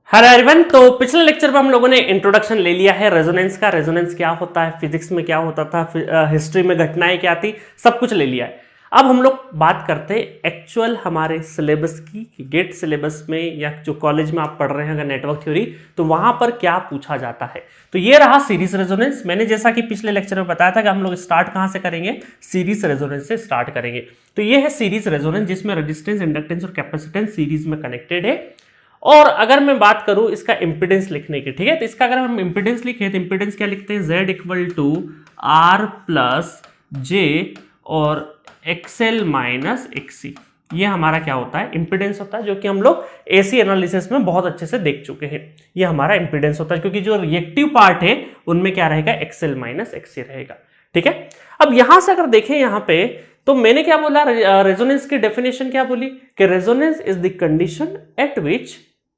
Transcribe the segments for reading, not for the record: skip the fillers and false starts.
Hello everyone. तो पिछले lecture में हम लोगों ने इंट्रोडक्शन ले लिया है रेजोनेंस का। रेजोनेंस क्या होता है, फिजिक्स में क्या होता था, हिस्ट्री में घटनाएं क्या थी, सब कुछ ले लिया है। अब हम लोग बात करते हैं एक्चुअल हमारे सिलेबस की, गेट सिलेबस में या जो कॉलेज में आप पढ़ रहे हैं अगर नेटवर्क थ्योरी, तो वहां पर क्या पूछा जाता है। तो ये रहा सीरीज रेजोनेंस। मैंने जैसा कि पिछले लेक्चर में बताया था कि हम लोग स्टार्ट कहां से करेंगे, सीरीज रेजोनेंस से स्टार्ट करेंगे। तो ये है सीरीज रेजोनेंस जिसमें रेजिस्टेंस, इंडक्टेंस और कैपेसिटेंस सीरीज में कनेक्टेड है। और अगर मैं बात करूं इसका इंपिडेंस लिखने की, ठीक है, तो इसका अगर हम इंपिडेंस लिखें तो इंपिडेंस क्या लिखते हैं, Z equal to R plus J और एक्सएल माइनस एक्सी। ये हमारा क्या होता है, इंपिडेंस होता है, जो कि हम लोग एसी एनालिसिस में बहुत अच्छे से देख चुके हैं। ये हमारा इंपिडेंस होता है क्योंकि जो रिएक्टिव पार्ट है उनमें क्या रहेगा, एक्सएल माइनस एक्सी रहेगा। ठीक है, अब यहां से अगर देखें यहां पे, तो मैंने क्या बोला, रेजोनेंस की डेफिनेशन क्या बोली कि resonance is the condition at which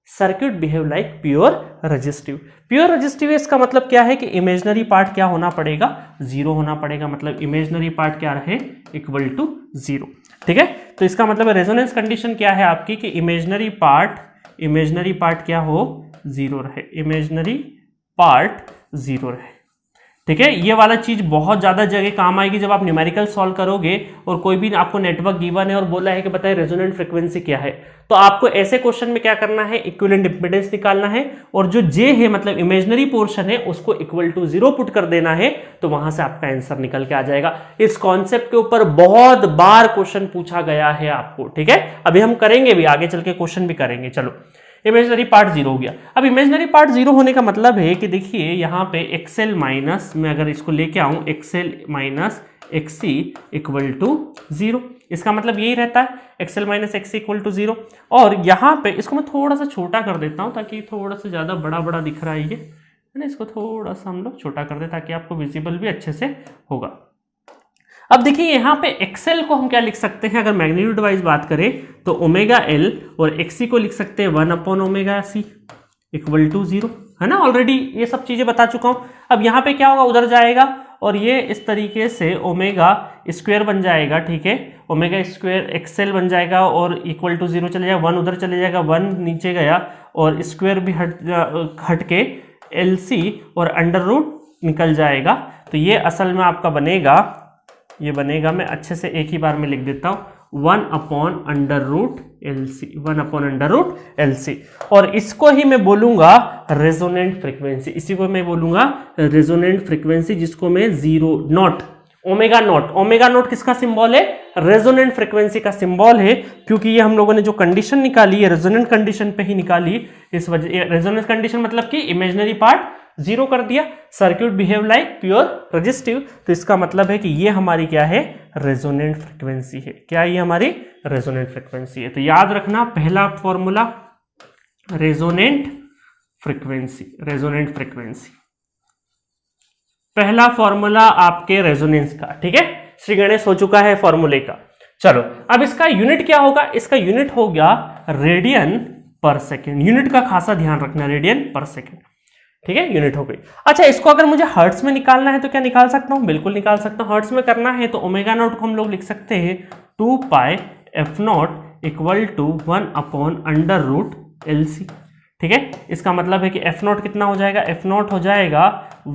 circuit behave like pure resistive. Pure resistive इसका मतलब क्या है कि इमेजिनरी पार्ट क्या होना पड़ेगा, जीरो होना पड़ेगा। मतलब इमेजिनरी पार्ट क्या रहे, इक्वल टू जीरो। ठीक है, तो इसका मतलब रेजोनेंस कंडीशन क्या है आपकी कि इमेजिनरी पार्ट क्या हो, जीरो रहे। इमेजिनरी पार्ट जीरो रहे। ठीक है, ये वाला चीज बहुत ज्यादा जगह काम आएगी जब आप न्यूमेरिकल सॉल्व करोगे और कोई भी आपको नेटवर्क गिवन है और बोला है कि बताइए रेजोनेंट फ्रीक्वेंसी क्या है, तो आपको ऐसे क्वेश्चन में क्या करना है, इक्विवेलेंट इंपीडेंस निकालना है और जो जे है मतलब इमेजिनरी पोर्शन है उसको इक्वल टू जीरो पुट कर देना है, तो वहां से आपका आंसर निकल के आ जाएगा। इस कॉन्सेप्ट के ऊपर बहुत बार क्वेश्चन पूछा गया है आपको। ठीक है, अभी हम करेंगे भी, आगे चल के क्वेश्चन भी करेंगे। चलो, इमेजिनरी पार्ट जीरो हो गया। अब इमेजिनरी पार्ट जीरो होने का मतलब है कि देखिए यहां पे एक्सएल माइनस, मैं अगर इसको लेके आऊं xl minus xc equal to zero, इसका मतलब यही रहता है xl minus xc equal to zero. और यहां पे इसको मैं थोड़ा सा छोटा कर देता हूं ताकि थोड़ा सा ज्यादा बड़ा बड़ा दिख रहा है ये, है ना, इसको थोड़ा सा हम लोग छोटा कर दे ताकि आपको विजिबल भी अच्छे से होगा। अब देखिए यहां पे एक्सएल को हम क्या लिख सकते हैं, अगर मैग्नीट्यूड वाइज बात करें तो ओमेगा एल, और एक्सी को लिख सकते हैं 1 upon omega c equal to zero, है ना। ऑलरेडी ये सब चीजें बता चुका हूं। अब यहां पे क्या होगा, उधर जाएगा और ये इस तरीके से ओमेगा स्क्वायर बन जाएगा। ठीक है, ओमेगा स्क्वायर एक्सएल बन जाएगा और इक्वल टू जीरो चले जाएगा, 1 उधर चले जाएगा, 1 नीचे गया और स्क्वायर भी हट के एलसी और अंडर रूट निकल जाएगा। तो ये असल में आपका बनेगा, ये बनेगा, मैं अच्छे से एक ही बार में लिख देता हूं, 1 upon under root lc, 1 upon under root lc. और इसको ही मैं बोलूंगा रेजोनेंट फ्रीक्वेंसी, इसी को मैं बोलूंगा रेजोनेंट फ्रीक्वेंसी, जिसको मैं zero not omega naught, omega naught किसका सिंबल है, रेजोनेंट फ्रीक्वेंसी का सिंबल है। क्योंकि ये हम लोगों ने जो कंडीशन निकाली है रेजोनेंट कंडीशन पे ही निकाली, इस वजह, रेजोनेंट कंडीशन मतलब कि इमेजिनरी पार्ट जीरो कर दिया, circuit behave like pure resistive, तो इसका मतलब है कि ये हमारी क्या है, रेजोनेंट फ्रीक्वेंसी है। क्या ये हमारी रेजोनेंट फ्रीक्वेंसी है। तो याद रखना पहला formula resonant frequency, resonant frequency पहला फॉर्मूला आपके रेजोनेंस का। ठीक है, श्री गणेश हो चुका है फॉर्मूले का। चलो, अब इसका यूनिट क्या होगा, इसका यूनिट हो गया रेडियन पर सेकेंड। यूनिट का खासा ध्यान रखना, रेडियन पर सेकेंड। ठीक है, यूनिट हो गई। अच्छा, इसको अगर मुझे हर्ट्स में निकालना है तो क्या निकाल सकता हूं, बिल्कुल निकाल सकता हूं। हर्ट्स में करना है तो ओमेगा नॉट को हम लोग लिख सकते हैं 2 pi F not equal to 1 upon under root LC. ठीक है, इसका मतलब है कि एफ नॉट कितना हो जाएगा, एफ नॉट हो जाएगा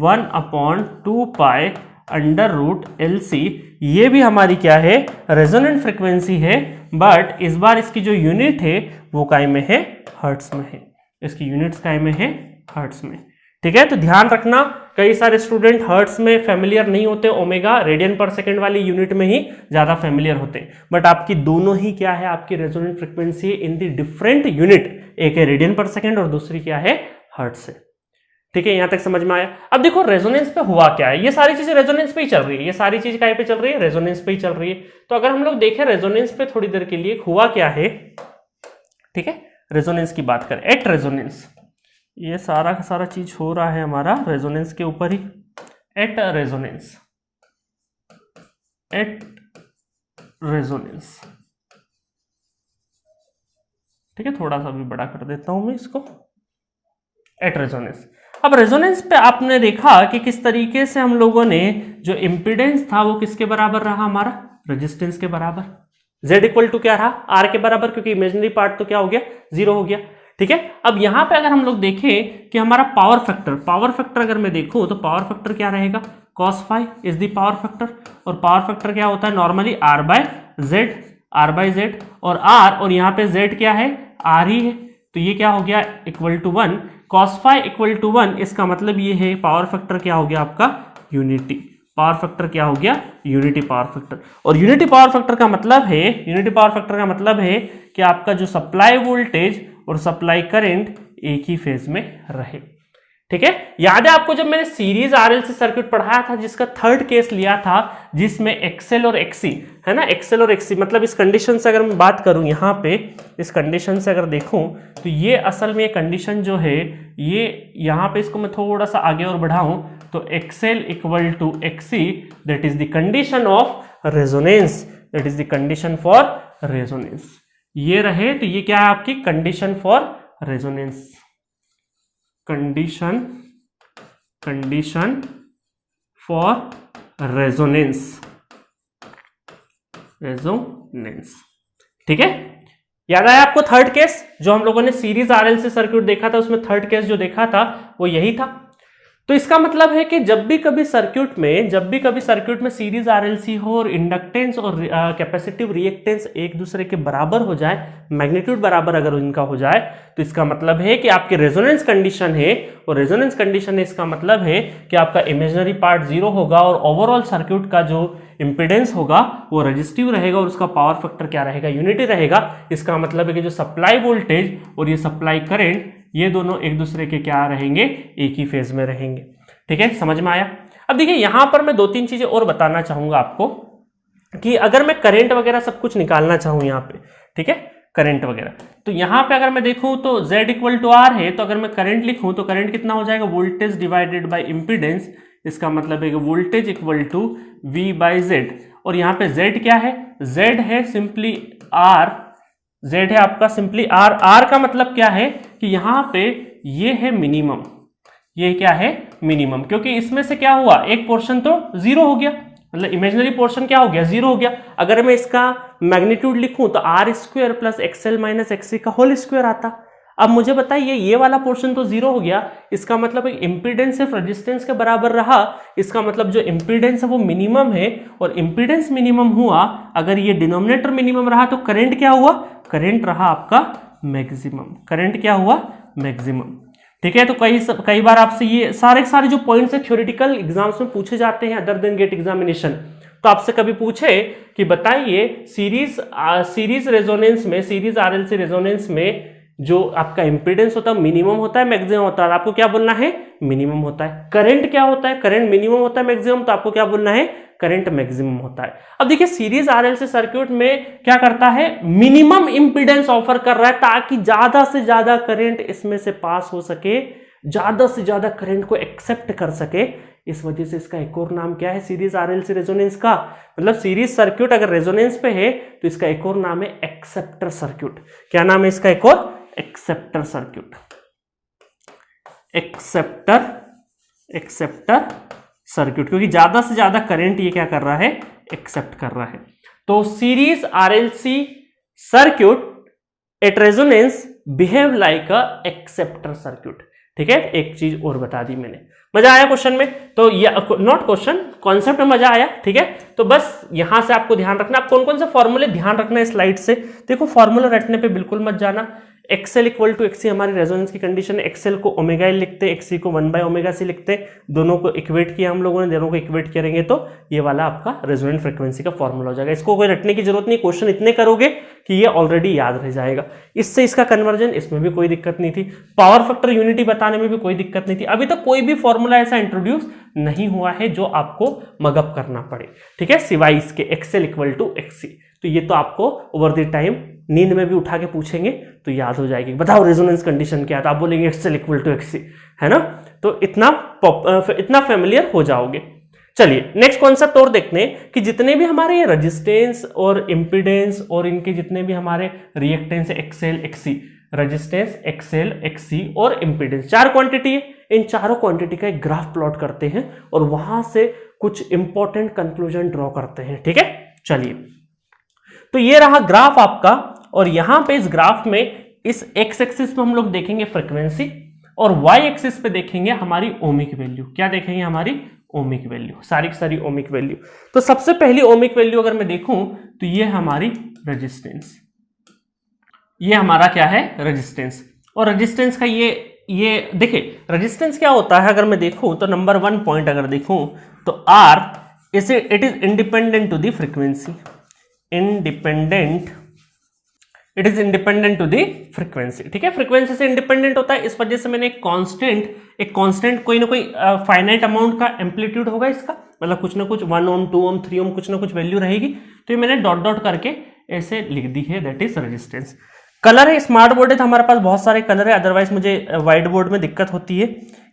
1 upon 2 pi under root lc. ये भी हमारी क्या है, रेजोनेंट फ्रीक्वेंसी है, बट इस बार इसकी जो यूनिट है वो काय में है, हर्ट्स में है। इसकी यूनिट्स काय में है, हर्ट्स में। ठीक है, तो ध्यान रखना, कई सारे स्टूडेंट हर्ट्स में फेमिलियर नहीं होते, ओमेगा रेडियन पर सेकंड वाली यूनिट में ही ज्यादा फेमिलियर होते हैं। बट आपकी दोनों ही क्या है, आपकी resonant frequency in the different unit, एक है रेडियन पर सेकंड और दूसरी क्या है, हर्ट्स है। ठीक है, यहां तक समझ में आया। अब देखो रेजोनेंस पे हुआ क्या है, ये सारी चीजें रेजोनेंस पे ही चल रही है, ये सारी चीज काय पे चल रही है, रेजोनेंस पे ही चल रही है। तो अगर हम लोग देखें रेजोनेंस पे थोड़ी देर के लिए हुआ क्या है, ठीक है, रेजोनेंस की बात करें, एट रेजोनेंस, ये सारा का सारा चीज हो रहा है हमारा रेजोनेंस के ऊपर ही। एट रेजोनेंस, एट रेजोनेंस, ठीक है, थोड़ा सा भी बड़ा कर देता हूं मैं इसको, एट रेजोनेंस। अब रेजोनेंस पे आपने देखा कि किस तरीके से हम लोगों ने जो इंपीडेंस था वो किसके बराबर रहा, हमारा रेजिस्टेंस के बराबर। Z इक्वल टू क्या रहा, R के बराबर, क्योंकि इमेजिनरी पार्ट तो क्या हो गया, जीरो हो गया। ठीक है। अब यहां पे अगर हम लोग देखें कि हमारा पावर फैक्टर अगर मैं देखूं तो पावर फैक्टर क्या रहेगा, cos phi is the power factor. और पावर फैक्टर क्या होता है नॉर्मली r बाय जेड और r, और यहाँ पे z क्या है, r ही है, तो ये क्या हो गया equal to 1। cos phi equal to 1, इसका मतलब ये है पावर फैक्टर क्या हो गया आपका यूनिटी। पावर फैक्टर क्या हो गया, यूनिटी पावर फैक्टर। और यूनिटी पावर फैक्टर का मतलब है कि आपका जो सप्लाई वोल्टेज और सप्लाई करंट एक ही फेज में रहे। ठीक है, याद है आपको जब मैंने सीरीज आरएलसी सर्किट पढ़ाया था जिसका थर्ड केस लिया था जिसमें एक्सएल और एक्सी है ना, एक्सएल और एक्सी मतलब इस कंडीशन से अगर मैं बात करूं यहाँ पे, इस कंडीशन से अगर देखूं तो ये असल में कंडीशन जो है ये यहाँ पे, इसको मैं थोड़ा सा आगे और बढ़ाऊं तो XL equal to XC, that is the condition of resonance, that is the condition for resonance. ये रहे तो ये क्या है आपकी condition for resonance, condition for resonance. ठीक है, याद आया आपको थर्ड केस जो हम लोगों ने सीरीज आरएलसी सर्किट देखा था, उसमें थर्ड केस जो देखा था वो यही था। तो इसका मतलब है कि जब भी कभी सर्किट में सीरीज आरएलसी हो और इंडक्टेंस और कैपेसिटिव रिएक्टेंस एक दूसरे के बराबर हो जाए, मैग्नीट्यूड बराबर अगर इनका हो जाए, तो इसका मतलब है कि आपकी रेजोनेंस कंडीशन है, और रेजोनेंस कंडीशन है इसका मतलब है कि आपका इमेजिनरी पार्ट 0 होगा और ओवरऑल सर्किट का जो इंपीडेंस होगा वो रेजिस्टिव रहेगा और उसका पावर फैक्टर क्या रहेगा, यूनिटी रहेगा। इसका मतलब है कि जो सप्लाई वोल्टेज और ये सप्लाई करंट ये दोनों एक दूसरे के क्या रहेंगे, एक ही फेज में रहेंगे। ठीक है, समझ में आया। अब देखिए यहां पर मैं 2-3 चीजें और बताना चाहूंगा आपको कि अगर मैं करंट वगैरह सब कुछ निकालना चाहूं यहाँ पे, ठीक है, करंट वगैरह, तो यहां पे अगर मैं देखूं तो Z इक्वल टू R है, तो अगर मैं करंट लिखूं तो करंट कितना हो जाएगा, वोल्टेज डिवाइडेड बाय इंपीडेंस। इसका मतलब है कि voltage equal to V by Z, और यहाँ पे Z क्या है, Z है सिंपली R, Z है आपका सिंपली R। R का मतलब क्या है कि यहाँ पे ये है मिनिमम, ये क्या है मिनिमम, क्योंकि इसमें से क्या हुआ, एक पोर्शन तो 0 हो गया, मतलब इमेजिनरी पोर्शन क्या हो गया, 0 हो गया। अगर मैं इसका मैग्नीट्यूड लिखूं तो R square plus XL minus XC का होल स्क्वायर आता। अब मुझे बताइए ये वाला पोर्शन तो 0 हो गया, इसका मतलब इंपीडेंस सिर्फ रेजिस्टेंस के बराबर रहा, इसका मतलब जो इंपीडेंस है वो मिनिमम है, और इंपीडेंस मिनिमम हुआ, अगर ये डिनोमिनेटर मिनिमम रहा तो करंट क्या हुआ, करंट रहा आपका मैक्सिमम, करंट क्या हुआ मैक्सिमम। ठीक है, तो कई बार आपसे ये सारे जो पॉइंट्स है थ्योरेटिकल एग्जाम्स में पूछे जाते हैं अदर देन गेट एग्जामिनेशन। तो आपसे कभी पूछे कि बताइए सीरीज रेजोनेंस में, सीरीज आरएलसी रेजोनेंस में जो आपका इंपीडेंस होता है मिनिमम होता है मैक्सिमम होता है, आपको क्या बोलना है, मिनिमम होता है। करंट क्या होता है, करंट मिनिमम होता है मैक्सिमम, तो आपको क्या बोलना है, करंट मैक्सिमम होता है। अब देखिए सीरीज आरएलसी सर्किट में क्या करता है, मिनिमम इंपीडेंस ऑफर कर रहा है ताकि ज्यादा से ज्यादा करंट इसमें से पास हो सके, ज्यादा से ज्यादा करंट को एक्सेप्ट कर सके। इस वजह से इसका एक और नाम क्या है, सीरीज आरएलसी रेजोनेंस का, मतलब सीरीज सर्किट अगर रेजोनेंस पे है तो इसका एक और नाम है एक्सेप्टर सर्किट। क्या नाम है इसका एक और, एक्सेप्टर सर्किट, एक्सेप्टर सर्किट, क्योंकि ज्यादा से ज्यादा करंट ये क्या कर रहा है, एक्सेप्ट कर रहा है। तो series RLC circuit at resonance behave like a acceptor circuit. ठीक है, एक चीज और बता दी मैंने, मजा आया क्वेश्चन में, तो ये नॉट क्वेश्चन कॉन्सेप्ट में मजा आया। ठीक है, तो बस यहां से आपको ध्यान रखना, आप कौन कौन से फॉर्मूले ध्यान रखना है स्लाइड से। देखो फॉर्मूला रटने पे बिल्कुल मत जाना। एक्सएल इक्वल टू एक्सी हमारी रेजोनेंस की कंडीशन है, एक्सएल को ओमेगा एल लिखते, एक्सी को 1 बाय ओमेगा सी लिखते, दोनों को इक्वेट किया हम लोगों ने, दोनों को इक्वेट करेंगे तो ये वाला आपका रेजोनेंट फ्रीक्वेंसी का फॉर्मूला हो जाएगा। इसको कोई रटने की जरूरत नहीं, क्वेश्चन इतने करोगे कि ये ऑलरेडी याद रह जाएगा। इससे इसका कन्वर्जन, इसमें भी कोई दिक्कत नहीं थी, पावर फैक्टर यूनिटी बताने में भी कोई दिक्कत नहीं थी। अभी तक कोई भी फॉर्मूला ऐसा इंट्रोड्यूस नहीं हुआ है जो आपको मगअप करना पड़े। ठीक है, सिवाय इसके एक्सएल इक्वल टू एक्सी, तो ये तो आपको ओवर द टाइम नींद में भी उठा के पूछेंगे तो याद हो जाएगी। बताओ रेजोनेंस कंडीशन क्या है, तो आप बोलेंगे एक्सएल इक्वल टू एक्सी, है ना, तो इतना फेमिलियर हो जाओगे। चलिए नेक्स्ट कॉन्सेप्ट और देखते हैं कि जितने भी हमारे रेजिस्टेंस और इंपीडेंस और इनके जितने भी हमारे reactance XL XC, resistance XL XC और इंपीडेंस, 4 क्वांटिटी है, इन चारों क्वांटिटी का एक ग्राफ प्लॉट करते हैं और वहां से कुछ इंपॉर्टेंट कंक्लूजन ड्रॉ करते हैं। ठीक है, चलिए तो ये रहा ग्राफ आपका, और यहां पे इस ग्राफ में इस एक्स एक्सिस पे हम लोग देखेंगे फ्रीक्वेंसी और वाई एक्सिस पे देखेंगे हमारी ओमिक वैल्यू। क्या देखेंगे? हमारी ओमिक वैल्यू, सारी की सारी ओमिक वैल्यू। तो सबसे पहली ओमिक वैल्यू अगर मैं देखूं तो ये हमारी रेजिस्टेंस, ये हमारा क्या है? रेजिस्टेंस। और रेजिस्टेंस का ये देखिए रेजिस्टेंस क्या होता है अगर मैं देखूं तो नंबर 1 पॉइंट अगर देखूं तो are it is independent to the frequency, it is independent to the frequency. ठीक है, फ्रीक्वेंसी से इंडिपेंडेंट होता है, इस वजह से मैंने एक कांस्टेंट कोई ना कोई फाइनाइट अमाउंट का एम्पलीट्यूड होगा इसका, मतलब कुछ ना कुछ 1 ओम 2 ओम 3 ओम कुछ ना कुछ वैल्यू रहेगी। तो ये मैंने डॉट डॉट करके ऐसे लिख दी है, दैट इज रेजिस्टेंस। कलर है, स्मार्ट बोर्ड है तो हमारे पास बहुत सारे कलर है, अदरवाइज मुझे व्हाइट बोर्ड में दिक्कत होती है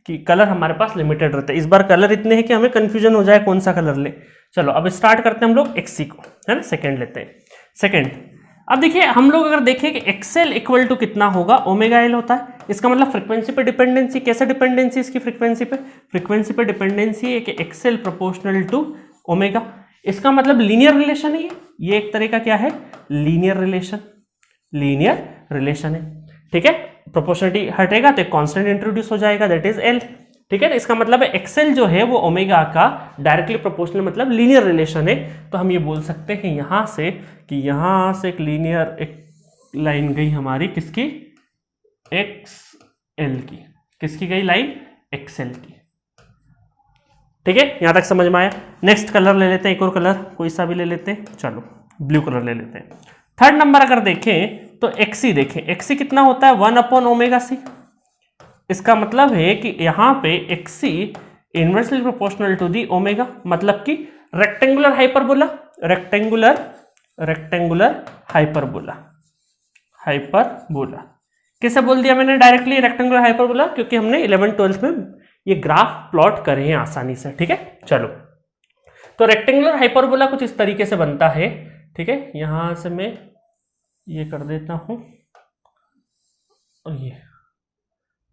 कि कलर हमारे पास लिमिटेड रहता है। इस बार कलर इतने हैं कि हमें कंफ्यूजन हो जाए कौन सा कलर ले। चलो अब स्टार्ट करते हैं हम लोग एक्सी को, है ना, सेकेंड लेते हैं। सेकेंड, अब देखिए हम लोग अगर देखें कि एक्सएल इक्वल टू कितना होगा, ओमेगा एल होता है। इसका मतलब फ्रीक्वेंसी पे डिपेंडेंसी, कैसे डिपेंडेंसी इसकी फ्रीक्वेंसी पे डिपेंडेंसी है कि एक्सएल प्रोपोर्शनल टू ओमेगा। इसका मतलब लीनियर रिलेशन है ये एक तरह का क्या है? लीनियर रिलेशन है। ठीक है, प्रोपोर्शनलिटी हटेगा तो एक कांस्टेंट इंट्रोड्यूस हो जाएगा, दैट इज एल। ठीक है, इसका मतलब है एक्सएल जो है वो ओमेगा का डायरेक्टली प्रोपोर्शनल, मतलब लीनियर रिलेशन है। तो हम ये बोल सकते हैं यहां से कि यहां से एक लीनियर एक लाइन गई हमारी किसकी? एक्सएल की। किसकी गई लाइन? एक्सएल की। ठीक है, यहां तक समझ में आया। नेक्स्ट कलर ले लेते हैं, एक और कलर कोई सा भी ले लेते हैं। चलो ब्लू कलर ले लेते हैं। थर्ड नंबर अगर देखें तो एक्सी देखें, एक्सी कितना होता है? 1/ओमेगा-c। इसका मतलब है कि यहां पे XC inversely proportional to the omega, मतलब कि रेक्टेंगुलर हाइपरबोला। किसे बोल दिया मैंने डायरेक्टली रेक्टेंगुलर हाइपरबोला? क्योंकि हमने 11th-12th में ये ग्राफ प्लॉट करे हैं आसानी से। ठीक है, चलो तो रेक्टेंगुलर हाइपरबोला कुछ इस तरीके से बनता है। ठीक है, यहां से मैं ये कर देता हूं और ये,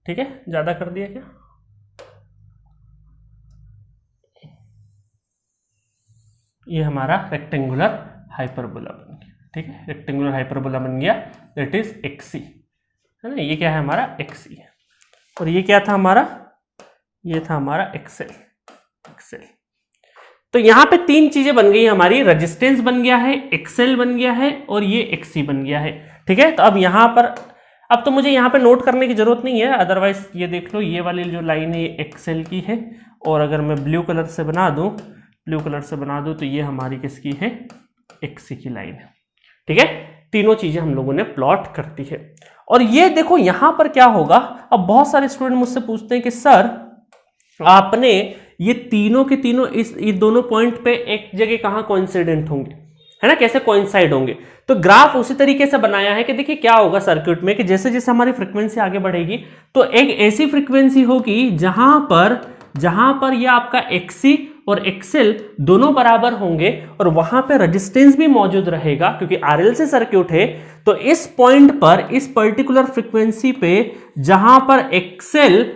ठीक है, ज्यादा कर दिया क्या? ये हमारा रेक्टेंगुलर हाइपरबोला बन गया। ठीक है, रेक्टेंगुलर हाइपरबोला बन गया, दैट इज एक्सी, है ना। ये क्या है? हमारा एक्सी है। और ये क्या था हमारा? ये था हमारा एक्सएल। तो यहां पे तीन चीजें बन गई हमारी, रेजिस्टेंस बन गया है, एक्सएल बन गया है और ये एक्सी बन गया है। ठीक है, तो अब यहां पर अब तो मुझे यहां पे नोट करने की जरूरत नहीं है, अदरवाइज ये देख लो, ये वाली जो लाइन है ये एक्सएल की है। और अगर मैं ब्लू कलर से बना दूं तो ये हमारी किसकी है? एक्सी की लाइन है। ठीक है, तीनों चीजें हम लोगों ने प्लॉट करती है। और ये देखो यहां पर क्या होगा, अब बहुत सारे स्टूडेंट मुझसे पूछते हैं कि सर आपने ये तीनों के तीनों ये दोनों पॉइंट पे एक जगह कहां कोइंसिडेंट होंगे, है ना, कैसे कोइंसाइड होंगे? तो ग्राफ उसी तरीके से बनाया है कि देखिए क्या होगा सर्किट में कि जैसे जैसे हमारी फ्रीक्वेंसी आगे बढ़ेगी तो एक ऐसी फ्रीक्वेंसी होगी जहां पर ये आपका एक्सी और एक्सएल दोनों बराबर होंगे और वहां पे रेजिस्टेंस भी मौजूद रहेगा क्योंकि आरएलसी सर्किट है। तो इस पॉइंट पर, इस पर्टिकुलर फ्रीक्वेंसी पे जहां पर एक्सएल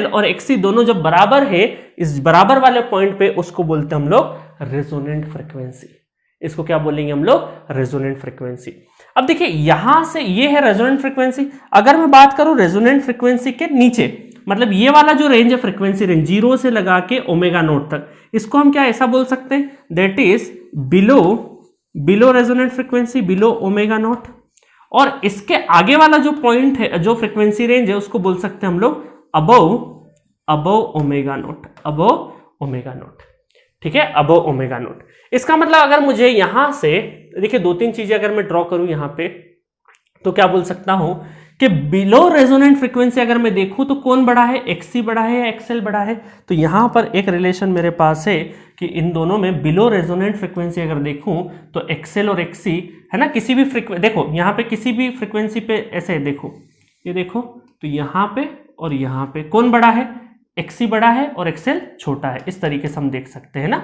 और एक्सी दोनों जब बराबर है, इस बराबर वाले पॉइंट पे उसको बोलते हैं हम लोग रेजोनेंट फ्रीक्वेंसी। इसको क्या बोलेंगे हम लोग? Resonant frequency. अब देखिए यहां से ये है रेजोनेंट फ्रीक्वेंसी। अगर मैं बात करूं रेजोनेंट फ्रीक्वेंसी के नीचे, मतलब ये वाला जो रेंज है, फ्रीक्वेंसी रेंज 0 से लगा के ओमेगा नोट तक, इसको हम क्या ऐसा बोल सकते हैं? That is below resonant frequency, below omega naught. और इसके आगे वाला जो पॉइंट है, जो फ्रीक्वेंसी रेंज है, उसको बोल सकते हैं हम लोग अबव ओमेगा नोट। ठीक है, अबव ओमेगा नोट। इसका मतलब अगर मुझे यहां से देखिए दो तीन चीजें अगर मैं ड्रॉ करूं यहां पे, तो क्या बोल सकता हूं कि बिलो रेजोनेंट फ्रीक्वेंसी अगर मैं देखूं तो कौन बड़ा है? एक्सी बड़ा है या एक्सएल बड़ा है? तो यहां पर एक रिलेशन मेरे पास है कि इन दोनों में बिलो रेजोनेंट फ्रीक्वेंसी अगर देखूं तो एक्सएल और एक्सी, है ना, किसी भी देखो यहां पे किसी भी फ्रीक्वेंसी पे ऐसे देखो, ये देखो, तो यहां पे और यहां पे कौन बड़ा है? एक्सी बड़ा है और एक्सएल छोटा है। इस तरीके से हम देख सकते हैं ना।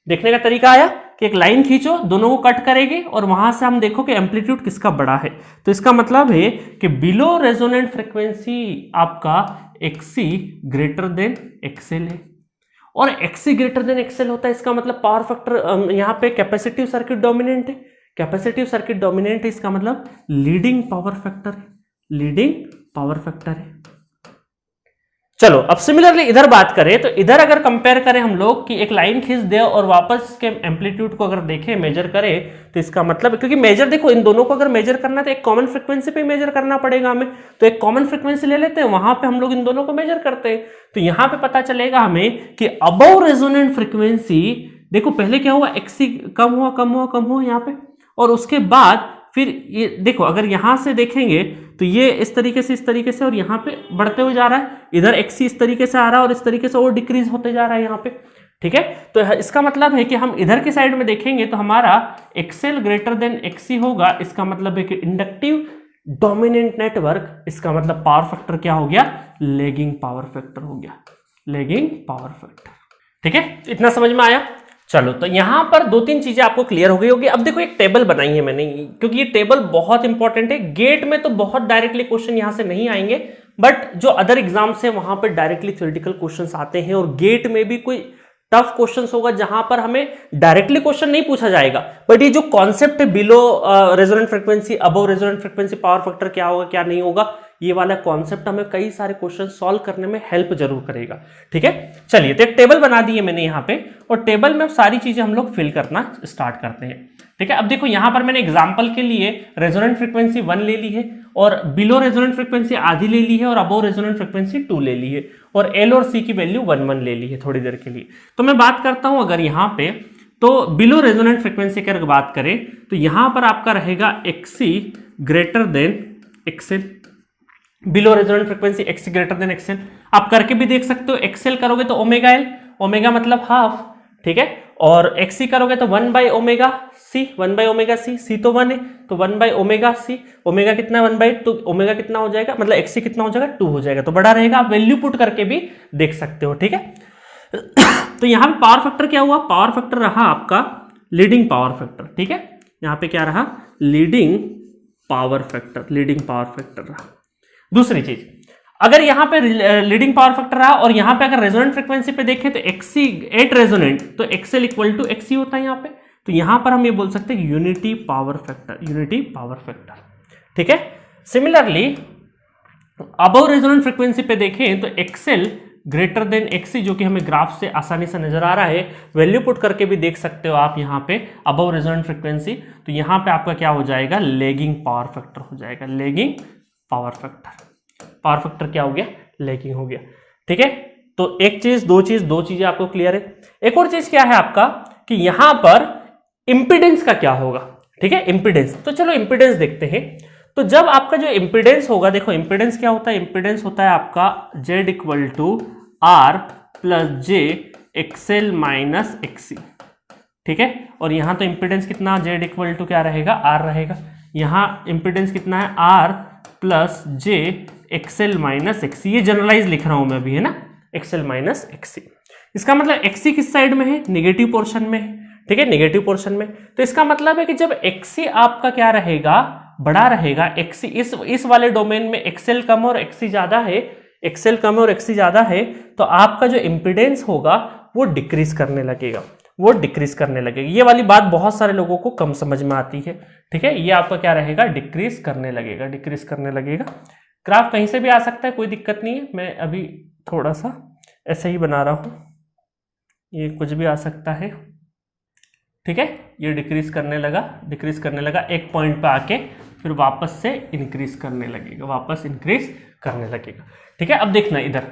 देखने का तरीका आया कि एक लाइन खींचो, दोनों को कट करेगी और वहां से हम देखो कि एम्पलीट्यूड किसका बड़ा है। तो इसका मतलब है कि बिलो रेजोनेंट फ्रीक्वेंसी आपका एक्सी ग्रेटर देन एक्सएल है और एक्सी ग्रेटर देन एक्सएल होता है। इसका मतलब पावर फैक्टर यहाँ पे कैपेसिटिव सर्किट डोमिनेंट है। कैपेसिटिव सर्किट डोमिनेंट है, इसका मतलब लीडिंग पावर फैक्टर है, लीडिंग पावर फैक्टर है। चलो अब सिमिलरली इधर बात करें तो इधर अगर कंपेयर करें हम लोग कि एक लाइन खींच दे और वापस के एम्पलीट्यूड को अगर देखें मेजर करें तो इसका मतलब, क्योंकि मेजर देखो इन दोनों को अगर मेजर करना है तो एक कॉमन फ्रीक्वेंसी पे मेजर करना पड़ेगा हमें, तो एक कॉमन फ्रीक्वेंसी ले लेते हैं, वहां पे हम लोग इन दोनों को मेजर करते हैं। तो यहां पे पता चलेगा हमें कि अबव रेजोनेंट फ्रीक्वेंसी, देखो पहले क्या हुआ, एक्सी कम हुआ कम हुआ कम हुआ यहाँ पे, और उसके बाद फिर ये देखो अगर यहां से देखेंगे तो ये इस तरीके से और यहाँ पे बढ़ते हुए जा रहा है, इधर एक्सी इस तरीके से आ रहा है और इस तरीके से और डिक्रीज होते जा रहा है यहाँ पे, ठीक है। तो इसका मतलब है कि हम इधर की साइड में देखेंगे तो हमारा एक्सएल ग्रेटर देन एक्सी होगा, इसका मतलब है कि इंडक्टिव डोमिनेंट नेटवर्क, इसका मतलब पावर फैक्टर क्या हो गया, लैगिंग पावर फैक्टर हो गया, लैगिंग पावर फैक्टर, ठीक है। इतना समझ में आया। चलो तो यहां पर दो तीन चीजें आपको क्लियर हो गई होगी। अब देखो एक टेबल बनाई है मैंने, क्योंकि ये टेबल बहुत इंपॉर्टेंट है, गेट में तो बहुत डायरेक्टली क्वेश्चन यहां से नहीं आएंगे, बट जो अदर एग्जाम्स है वहां पर डायरेक्टली थ्योरेटिकल क्वेश्चंस आते हैं, और गेट में भी कोई टफ क्वेश्चंस होगा जहां पर हमें डायरेक्टली क्वेश्चन नहीं पूछा जाएगा, बट ये जो कॉन्सेप्ट है below resonant frequency above resonant frequency power factor क्या होगा क्या नहीं होगा, ये वाला कॉन्सेप्ट हमें कई सारे क्वेश्चन सॉल्व करने में हेल्प जरूर करेगा, ठीक है। चलिए तो एक टेबल बना दी है मैंने यहाँ पे, और टेबल में सारी चीजें हम लोग फिल करना स्टार्ट करते हैं, ठीक है। अब देखो यहाँ पर मैंने एग्जांपल के लिए रेजोनेंट फ्रीक्वेंसी 1 ले ली है, और बिलो रेजोनेंट फ्रीक्वेंसी आधी ले ली है, और अबव रेजोनेंट फ्रीक्वेंसी 2 ले ली है, और एल और सी की वैल्यू 1 ले ली है थोड़ी देर के लिए। तो मैं बात करता हूं अगर यहाँ पे, तो बिलो रेजोनेंट फ्रीक्वेंसी की अगर बात करें तो यहां पर आपका रहेगा XC greater than XL, below resonant frequency XC greater than XL. आप करके भी देख सकते हो, एक्सएल करोगे तो ओमेगा एल, ओमेगा मतलब हाफ, ठीक है, और एक्सी करोगे तो 1 by omega C, 1 by omega C, C तो 1 है तो 1 बाई ओमेगा सी, ओमेगा कितना 1 बाई, तो ओमेगा कितना हो जाएगा, मतलब एक्सी कितना हो जाएगा 2 हो जाएगा, तो बड़ा रहेगा, आप वैल्यू पुट करके भी देख सकते हो, ठीक है। तो यहां पे पावर फैक्टर क्या हुआ, पावर फैक्टर रहा आपका लीडिंग पावर फैक्टर, ठीक है, यहां पे क्या रहा, leading power factor, leading power factor रहा। दूसरी चीज, अगर यहां पे लीडिंग पावर फैक्टर रहा और यहां पे अगर रेजोनेंट फ्रीक्वेंसी पे देखें तो एक्सी एट रेजोनेंट, तो एक्सएल इक्वल टू एक्सी होता है यहां पे, तो यहां पर हम ये बोल सकते हैं unity power factor, unity power factor, ठीक है। सिमिलरली अबव रेजोनेंट फ्रीक्वेंसी पे देखें तो एक्सएल ग्रेटर देन एक्सी, जो कि हमें ग्राफ से आसानी से नजर आ रहा है, वैल्यू पुट करके भी देख सकते हो आप यहाँ पे अबव रेजोनेंट फ्रीक्वेंसी, तो यहाँ पे आपका क्या हो जाएगा, लैगिंग पावर फैक्टर हो जाएगा, lagging power factor, power factor क्या हो गया, लैगिंग हो गया, ठीक है। तो एक चीज दो चीजें आपको क्लियर है। एक और चीज क्या है आपका कि यहां पर इंपीडेंस का क्या होगा, ठीक है, इंपीडेंस, तो चलो इंपीडेंस देखते हैं। तो जब आपका जो इंपीडेंस होगा, देखो इंपीडेंस क्या होता है, इंपीडेंस होता है आपका Z equal to R plus J XL minus XC, ठीक है, और यहां तो इंपीडेंस कितना, Z इक्वल टू क्या रहेगा, आर रहेगा, यहां इंपीडेंस कितना है, R plus J XL minus XC, ये जनरलाइज लिख रहा हूं मैं अभी, है ना, एक्सएल माइनस एक्सी, इसका मतलब एक्सी किस साइड में है, निगेटिव पोर्शन में है, ठीक है, निगेटिव पोर्शन में। तो इसका मतलब है कि जब एक्सी आपका क्या रहेगा, बड़ा रहेगा, एक्सी इस वाले डोमेन में एक्सएल कम और एक्सी ज्यादा है, एक्सएल कम और एक्सी ज्यादा है, तो आपका जो इंपीडेंस होगा वो डिक्रीज करने लगेगा, वो डिक्रीज करने लगेगा। ये वाली बात बहुत सारे लोगों को कम समझ में आती है, ठीक है, ये आपका क्या रहेगा, डिक्रीज करने लगेगा, डिक्रीज करने लगेगा। ग्राफ कहीं से भी आ सकता है, कोई दिक्कत नहीं है, मैं अभी थोड़ा सा ऐसे ही बना रहा हूं, ये कुछ भी आ सकता है, ठीक है, ये डिक्रीज करने लगा, एक पॉइंट पे आके फिर वापस से इंक्रीज करने लगेगा, वापस इंक्रीज करने लगेगा, ठीक है। अब देखना इधर,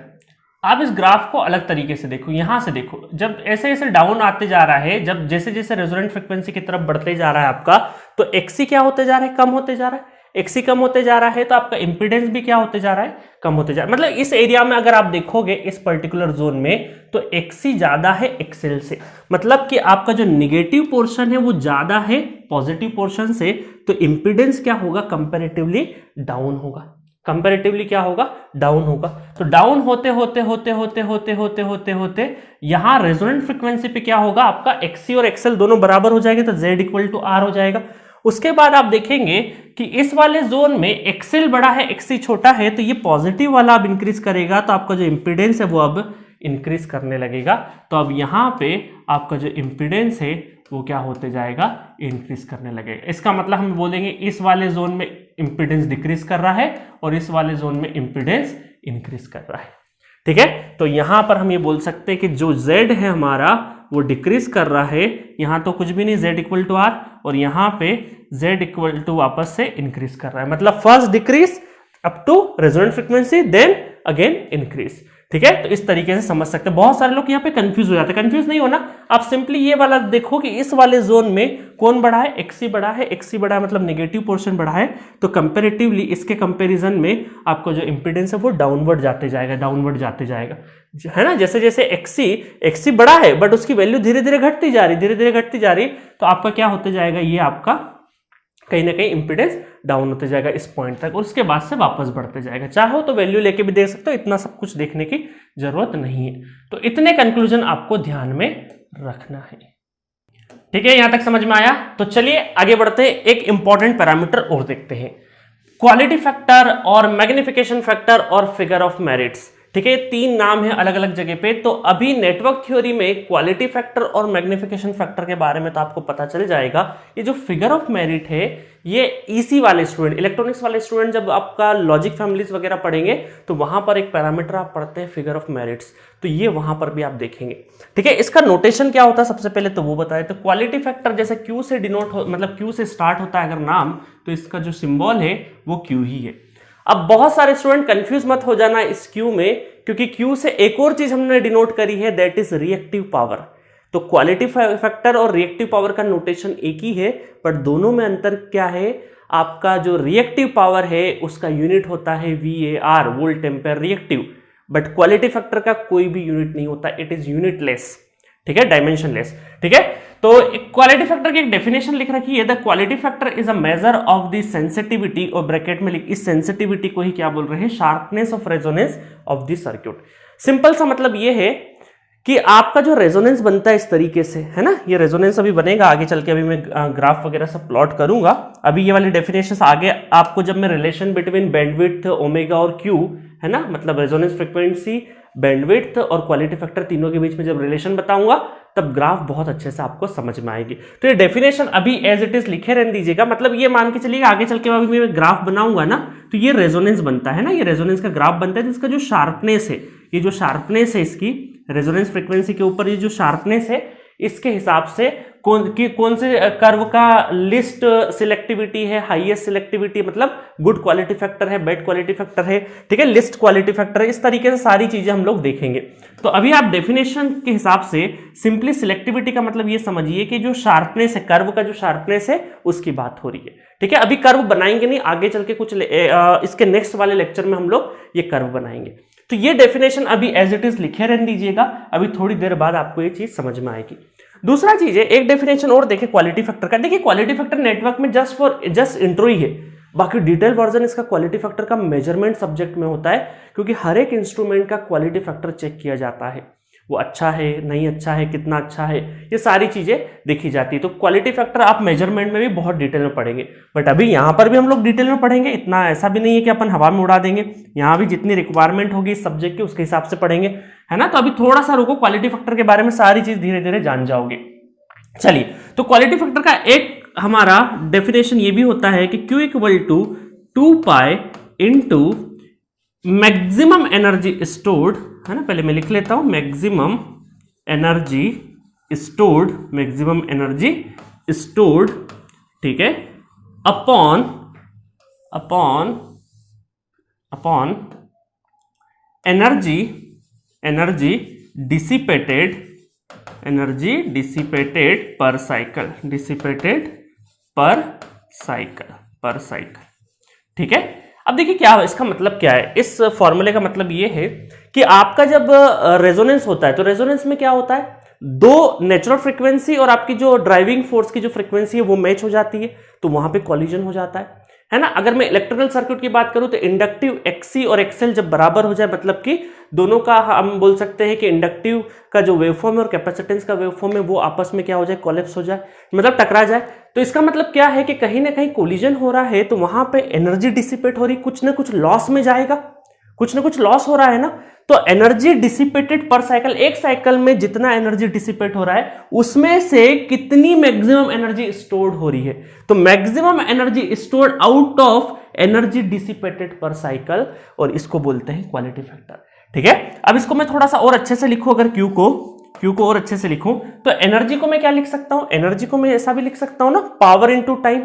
आप इस ग्राफ को अलग तरीके से देखो, यहां से देखो, जब ऐसे ऐसे डाउन आते जा रहा है, जब जैसे जैसे रेजोनेंट फ्रीक्वेंसी की तरफ बढ़ते जा रहा है आपका, तो एक्सी क्या होते जा रहा है, कम होते जा रहा है, एक्सी कम होते जा रहा है, तो आपका इंपीडेंस भी क्या होते जा रहा है, कम होते जा रहा है। मतलब इस एरिया में अगर आप देखोगे इस पर्टिकुलर जोन में, तो एक्सी ज्यादा है एक्सएल से, मतलब कि आपका जो निगेटिव पोर्शन है वो ज्यादा है पॉजिटिव पोर्शन से, तो इंपीडेंस क्या होगा, कंपैरेटिवली डाउन होगा, कंपैरेटिवली क्या होगा, डाउन होगा। तो डाउन होते होते होते होते होते होते होते होते यहां रेजोनेंट फ्रीक्वेंसी पे क्या होगा, आपका एक्सी और एक्सएल दोनों बराबर हो जाएंगे, तो Z इक्वल टू आर हो जाएगा। उसके बाद आप देखेंगे कि इस वाले जोन में एक्सएल बड़ा है एक्सी छोटा है, तो ये पॉजिटिव वाला अब इंक्रीज करेगा, तो आपका जो इंपीडेंस है वो अब इंक्रीज करने लगेगा। तो अब यहां पे आपका जो इंपीडेंस है वो क्या होते जाएगा, इंक्रीज करने लगेगा। इसका मतलब हम बोलेंगे इस वाले जोन में इंपीडेंस डिक्रीज कर रहा है और इस वाले जोन में इंपीडेंस इंक्रीज कर रहा है। ठीक है, तो यहां पर हम ये बोल सकते हैं कि जो Z है हमारा वो डिक्रीज कर रहा है, यहां तो कुछ भी नहीं, Z इक्वल टू आर, और यहां पे Z इक्वल टू वापस से इंक्रीज कर रहा है, मतलब first decrease up to resonant frequency then again increase. ठीक है, तो इस तरीके से समझ सकते हैं। बहुत सारे लोग यहाँ पे कंफ्यूज हो जाते हैं, कंफ्यूज नहीं होना, आप सिंपली ये वाला देखो कि इस वाले जोन में कौन बड़ा है, XC बड़ा है, XC बड़ा है मतलब नेगेटिव पोर्शन बड़ा है, तो कंपैरेटिवली इसके कंपैरिजन में आपको जो इंपीडेंस है वो डाउनवर्ड जाते जाएगा, डाउनवर्ड जाते जाएगा, है ना। जैसे जैसे XC बड़ा है बट उसकी वैल्यू धीरे धीरे घटती जा रही, धीरे धीरे घटती जा रही, तो आपका क्या होते जाएगा, ये आपका कहीं ना कहीं इंपीडेंस डाउन होते जाएगा इस पॉइंट तक, और उसके बाद से वापस बढ़ते जाएगा। चाहो तो वैल्यू लेके भी देख सकते हो, इतना सब कुछ देखने की जरूरत नहीं है। तो इतने कंक्लूजन आपको ध्यान में रखना है। ठीक है, यहां तक समझ में आया। तो चलिए आगे बढ़ते हैं, एक इंपॉर्टेंट पैरामीटर और देखते हैं, क्वालिटी फैक्टर और मैग्निफिकेशन फैक्टर और फिगर ऑफ मेरिट्स। ठीक है, तीन नाम है अलग अलग जगह पे। तो अभी नेटवर्क थ्योरी में क्वालिटी फैक्टर और मैग्निफिकेशन फैक्टर के बारे में तो आपको पता चल जाएगा। ये जो फिगर ऑफ मेरिट है, ये ईसी वाले स्टूडेंट, इलेक्ट्रॉनिक्स वाले स्टूडेंट जब आपका लॉजिक फैमिलीज वगैरह पढ़ेंगे तो वहां पर एक पैरामीटर आप पढ़ते हैं फिगर ऑफ मेरिट्स, तो ये वहां पर भी आप देखेंगे। ठीक है, इसका नोटेशन क्या होता है सबसे पहले तो वो बताए। तो क्वालिटी फैक्टर जैसे क्यू से डिनोट हो, मतलब क्यू से स्टार्ट होता है अगर नाम, तो इसका जो सिंबल है वो क्यू ही है। अब बहुत सारे स्टूडेंट कंफ्यूज मत हो जाना इस क्यू में, क्योंकि क्यू से एक और चीज हमने डिनोट करी है, दैट इज रिएक्टिव पावर। तो क्वालिटी फैक्टर और रिएक्टिव पावर का नोटेशन एक ही है, पर दोनों में अंतर क्या है, आपका जो रिएक्टिव पावर है उसका यूनिट होता है VAR, volt ampere reactive, but quality factor का कोई भी यूनिट नहीं होता, इट इज यूनिटलेस। ठीक है, डायमेंशनलेस। ठीक है, तो क्वालिटी फैक्टर की एक डेफिनेशन लिख रखी है, the quality factor is a measure of the sensitivity, और ब्रैकेट में लिख, इस सेंसिटिविटी को ही क्या बोल रहे हैं, sharpness of resonance of the circuit. Simple सा मतलब ये है कि आपका जो रेजोनेंस बनता है इस तरीके से, है ना, ये रेजोनेंस अभी बनेगा आगे चल के, अभी मैं ग्राफ वगैरह सब प्लॉट करूंगा। अभी ये वाली डेफिनेशन आगे आपको जब मैं रिलेशन बिटवीन बैंडविड्थ, ओमेगा और क्यू, है ना, मतलब रेजोनेंस फ्रीक्वेंसी, बैंडविड्थ और क्वालिटी फैक्टर तीनों के बीच में जब रिलेशन बताऊंगा तब ग्राफ बहुत अच्छे से आपको समझ में आएगी। तो ये डेफिनेशन अभी एज इट इज लिखे रहने दीजिएगा, मतलब ये मान के चलिए आगे चल के अभी मैं ग्राफ बनाऊंगा ना, तो ये रेजोनेंस बनता है ना, ये रेजोनेंस का ग्राफ बनता है, जिसका जो शार्पनेस है, ये जो शार्पनेस है इसकी रेजोनेंस फ्रीक्वेंसी के ऊपर, ये जो शार्पनेस है इसके हिसाब से कौन से कर्व का लिस्ट सिलेक्टिविटी है, हाईएस्ट सिलेक्टिविटी, मतलब गुड क्वालिटी फैक्टर है, बैड क्वालिटी फैक्टर है, ठीक है, लिस्ट क्वालिटी फैक्टर है, इस तरीके से सारी चीजें हम लोग देखेंगे। तो अभी आप डेफिनेशन के हिसाब से सिंपली सिलेक्टिविटी का मतलब ये समझिए कि जो शार्पनेस है, कर्व का जो शार्पनेस है उसकी बात हो रही है। ठीक है, अभी कर्व बनाएंगे नहीं, आगे चल के कुछ इसके नेक्स्ट वाले लेक्चर में हम लोग ये कर्व बनाएंगे। तो ये डेफिनेशन अभी एज इट इज लिखे रहने दीजिएगा, अभी थोड़ी देर बाद आपको ये चीज समझ में आएगी। दूसरा चीज है, एक डेफिनेशन और देखें क्वालिटी फैक्टर का। देखिए क्वालिटी फैक्टर नेटवर्क में जस्ट इंट्रो ही है, बाकी डिटेल वर्जन इसका क्वालिटी फैक्टर का मेजरमेंट सब्जेक्ट में होता है, क्योंकि हर एक इंस्ट्रूमेंट का क्वालिटी फैक्टर चेक किया जाता है, वो अच्छा है नहीं अच्छा है, कितना अच्छा है, ये सारी चीजें देखी जाती है। तो क्वालिटी फैक्टर आप मेजरमेंट में भी बहुत डिटेल में पढ़ेंगे, बट अभी यहाँ पर भी हम लोग डिटेल में पढ़ेंगे, इतना ऐसा भी नहीं है कि अपन हवा में उड़ा देंगे, यहाँ भी जितनी रिक्वायरमेंट होगी इस सब्जेक्ट की उसके हिसाब से पढ़ेंगे, है ना। तो अभी थोड़ा सा रुको, क्वालिटी फैक्टर के बारे में सारी चीज धीरे धीरे जान जाओगे। चलिए, तो क्वालिटी फैक्टर का एक हमारा डेफिनेशन ये भी होता है कि Q equal to 2 pi into maximum energy stored, है ना, पहले मैं लिख लेता हूं, maximum energy stored, maximum energy stored, ठीक है, upon energy dissipated per cycle, ठीक है। अब देखिए क्या है, इसका मतलब क्या है, इस फॉर्मूले का मतलब ये है कि आपका जब रेजोनेंस होता है तो रेजोनेंस में क्या होता है, दो नेचुरल फ्रीक्वेंसी और आपकी जो ड्राइविंग फोर्स की जो फ्रीक्वेंसी है वो मैच हो जाती है, तो वहां पे कॉलिजन हो जाता है ना। अगर मैं इलेक्ट्रिकल सर्किट की बात करूं तो इंडक्टिव XC और XL जब बराबर हो जाए, मतलब कि दोनों का हम बोल सकते हैं कि इंडक्टिव का जो वेवफॉर्म है और कैपेसिटेंस का वेवफॉर्म है वो आपस में क्या हो जाए, कोलैप्स हो जाए, मतलब टकरा जाए। तो इसका मतलब क्या है कि कहीं ना कहीं कोलिजन हो रहा है, तो वहां पे एनर्जी डिसिपेट हो रही, कुछ ना कुछ लॉस में जाएगा, कुछ ना कुछ लॉस हो रहा है ना। तो एनर्जी डिसिपेटेड पर साइकिल, एक साइकिल में जितना एनर्जी डिसिपेट हो रहा है उसमें से कितनी मैक्सिमम एनर्जी स्टोर्ड हो रही है। तो maximum energy stored out of energy dissipated per cycle, और इसको बोलते हैं क्वालिटी फैक्टर। ठीक है, अब इसको मैं थोड़ा सा और अच्छे से लिखूं, अगर क्यू को और अच्छे से लिखूं तो एनर्जी को मैं क्या लिख सकता हूं, एनर्जी को मैं ऐसा भी लिख सकता हूं ना, पावर इंटू टाइम।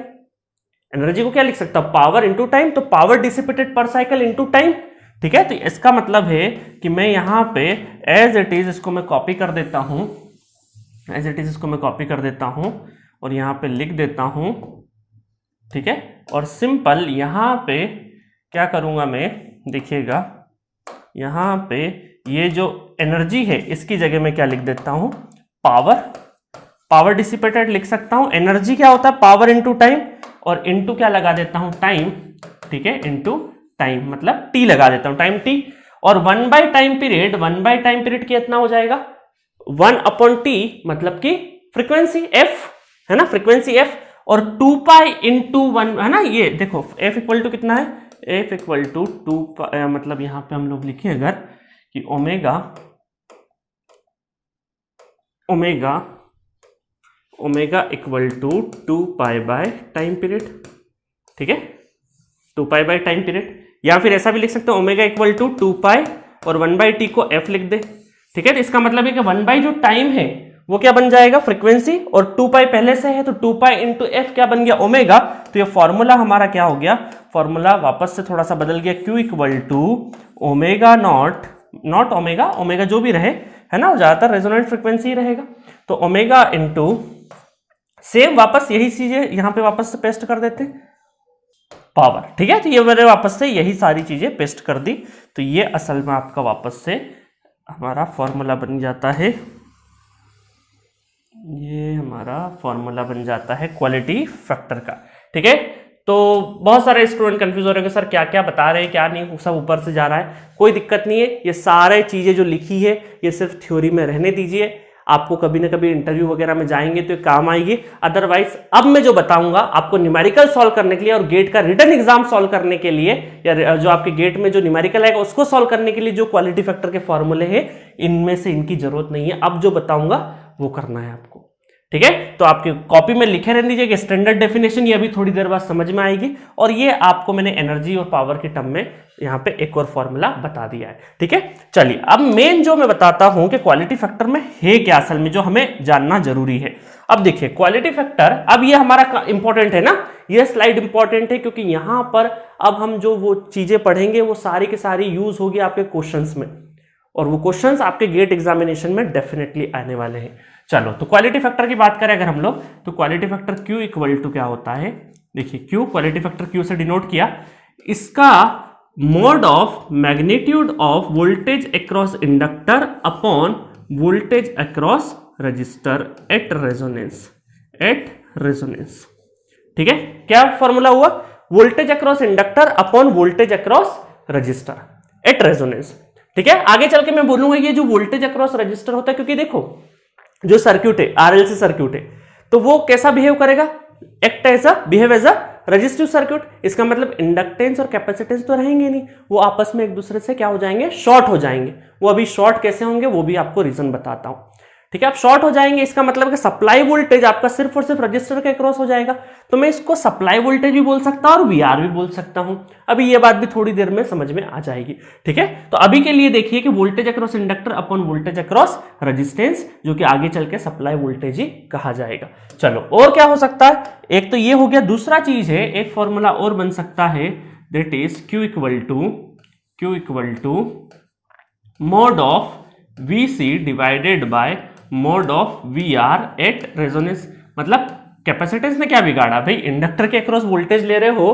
एनर्जी को क्या लिख सकता हूं, पावर इंटू टाइम, तो power dissipated per cycle into time. ठीक है, तो इसका मतलब है कि मैं यहां पे एज इट इज इसको मैं कॉपी कर देता हूं, एज इट इज इसको मैं कॉपी कर देता हूं और यहां पे लिख देता हूं। ठीक है, और सिंपल यहां पे क्या करूंगा मैं, देखिएगा यहां पे ये जो एनर्जी है इसकी जगह मैं क्या लिख देता हूं, पावर डिसिपेटेड लिख सकता हूं। एनर्जी क्या होता है, पावर इंटू टाइम, और इंटू क्या लगा देता हूं, टाइम। ठीक है, इंटू टाइम मतलब टी लगा देता हूं, टाइम टी, और 1 टाइम पीरियड कितना हो जाएगा, 1/t मतलब कि फ्रीक्वेंसी f है ना, फ्रीक्वेंसी f, और 2 पाई इंटू 1 है ना, ये देखो f इक्वल टू कितना है, f इक्वल टू 2 मतलब यहां पे हम लोग लिखे अगर कि omega equal to 2 pi by time period. ठीक है, 2 पाई बाय टाइम पीरियड, या फिर ऐसा भी लिख सकते हो ओमेगा इक्वल टू 2 पाई और 1/t को f लिख दे। ठीक है, तो इसका मतलब है कि 1 जो टाइम है वो क्या बन जाएगा, फ्रीक्वेंसी, और 2 पाई पहले से है तो 2 पाई इंटू एफ क्या बन गया, ओमेगा। तो ये फॉर्मूला हमारा क्या हो गया, फॉर्मूला वापस से थोड़ा सा बदल गया, Q equal to omega naught omega जो भी रहे है ना, ज्यादातर रेजोनेंट फ्रीक्वेंसी रहेगा, तो ओमेगा इंटू सेम वापस यही चीजें यहां पे वापस से पेस्ट कर देते पावर। ठीक है, तो ये मैंने वापस से यही सारी चीजें पेस्ट कर दी, तो ये असल में आपका वापस से हमारा फॉर्मूला बन जाता है, ये हमारा फॉर्मूला बन जाता है क्वालिटी फैक्टर का। ठीक है, तो बहुत सारे स्टूडेंट कंफ्यूज हो रहे हैं सर क्या क्या बता रहे हैं क्या नहीं, सब ऊपर से जा रहा है, कोई दिक्कत नहीं है, ये सारे चीजें जो लिखी है ये सिर्फ थ्योरी में रहने दीजिए, आपको कभी ना कभी इंटरव्यू वगैरह में जाएंगे तो काम आएगी। अदरवाइज अब मैं जो बताऊंगा आपको न्यूमेरिकल सॉल्व करने के लिए और गेट का रिटन एग्जाम सॉल्व करने के लिए, या जो आपके गेट में जो न्यूमेरिकल आएगा उसको सॉल्व करने के लिए जो क्वालिटी फैक्टर के फॉर्मूले हैं इनमें से इनकी जरूरत नहीं है, अब जो बताऊंगा वो करना है आपको। ठीक है, तो आपकी कॉपी में लिखे रहने दीजिए कि स्टैंडर्ड डेफिनेशन, ये अभी थोड़ी देर बाद समझ में आएगी, और ये आपको मैंने एनर्जी और पावर के टर्म में यहां पे एक और फॉर्मूला बता दिया है। ठीक है, चलिए अब मेन जो मैं बताता हूं कि क्वालिटी फैक्टर में है क्या असल में, जो हमें जानना जरूरी है। अब देखिए क्वालिटी फैक्टर, अब ये हमारा इंपॉर्टेंट है ना, ये स्लाइड इंपॉर्टेंट है क्योंकि यहां पर अब हम जो वो चीजें पढ़ेंगे वो सारी की सारी यूज होगी आपके क्वेश्चंस में, और वो क्वेश्चंस आपके गेट एग्जामिनेशन में डेफिनेटली आने वाले हैं। चलो, तो क्वालिटी फैक्टर की बात करें अगर हम लोग, तो quality factor Q equal to क्या होता है, देखिए Q, क्वालिटी फैक्टर Q से डिनोट किया, इसका mod of magnitude of voltage across inductor upon voltage across resistor at resonance. ठीक है, क्या फॉर्मूला हुआ, voltage across inductor upon voltage across resistor at resonance. ठीक है, आगे चल के मैं बोलूंगा ये जो वोल्टेज अक्रॉस रजिस्टर होता है, क्योंकि देखो जो सर्क्यूट है आरएलसी सर्क्यूट है तो वो कैसा बिहेव करेगा, behave as a resistive circuit. इसका मतलब इंडक्टेंस और कैपेसिटेंस तो रहेंगे नहीं, वो आपस में एक दूसरे से क्या हो जाएंगे, शॉर्ट हो जाएंगे। वो अभी शॉर्ट कैसे होंगे वो भी आपको रीजन बताता हूं। ठीक है, आप शॉर्ट हो जाएंगे, इसका मतलब कि सप्लाई वोल्टेज आपका सिर्फ और सिर्फ रजिस्टर के क्रॉस हो जाएगा, तो मैं इसको सप्लाई वोल्टेज भी बोल सकता हूं और वीआर भी बोल सकता हूं। अभी ये बात भी थोड़ी देर में समझ में आ जाएगी। ठीक है, तो अभी के लिए देखिए कि voltage across inductor upon voltage across resistance, जो कि आगे चल के सप्लाई वोल्टेज ही कहा जाएगा। चलो, और क्या हो सकता है, एक तो ये हो गया, दूसरा चीज है एक फॉर्मूला और बन सकता है, that is Q equal to mod of VC divided by mod of VR at resonance. मतलब कैपेसिटेंस ने क्या बिगाड़ा भाई, इंडक्टर के अक्रॉस वोल्टेज ले रहे हो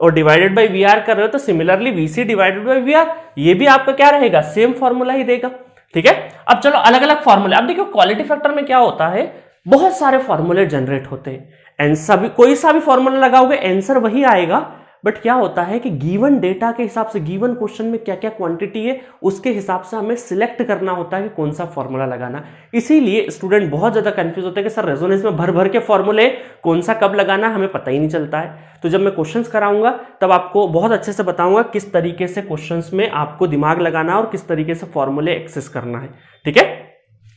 और डिवाइडेड बाय VR कर रहे हो, तो similarly VC divided by VR ये भी आपका क्या रहेगा, सेम फॉर्मूला ही देगा। ठीक है, अब चलो अलग अलग फॉर्मूले, अब देखो क्वालिटी फैक्टर में क्या होता है, बहुत सारे फॉर्मूले जनरेट होते हैं, कोई सा भी फॉर्मूला लगाओगे आंसर वही आएगा, बट क्या होता है कि गिवन डेटा के हिसाब से, गिवन क्वेश्चन में क्या क्या क्वांटिटी है उसके हिसाब से हमें सिलेक्ट करना होता है कि कौन सा फॉर्मूला लगाना। इसीलिए स्टूडेंट बहुत ज्यादा कंफ्यूज होते हैं कि सर रेजोनेंस में भर भर के फॉर्मूले, कौन सा कब लगाना हमें पता ही नहीं चलता है। तो जब मैं क्वेश्चंस कराऊंगा तब आपको बहुत अच्छे से बताऊंगा किस तरीके से क्वेश्चंस में आपको दिमाग लगाना और किस तरीके से फॉर्मूले एक्सेस करना है। ठीक है,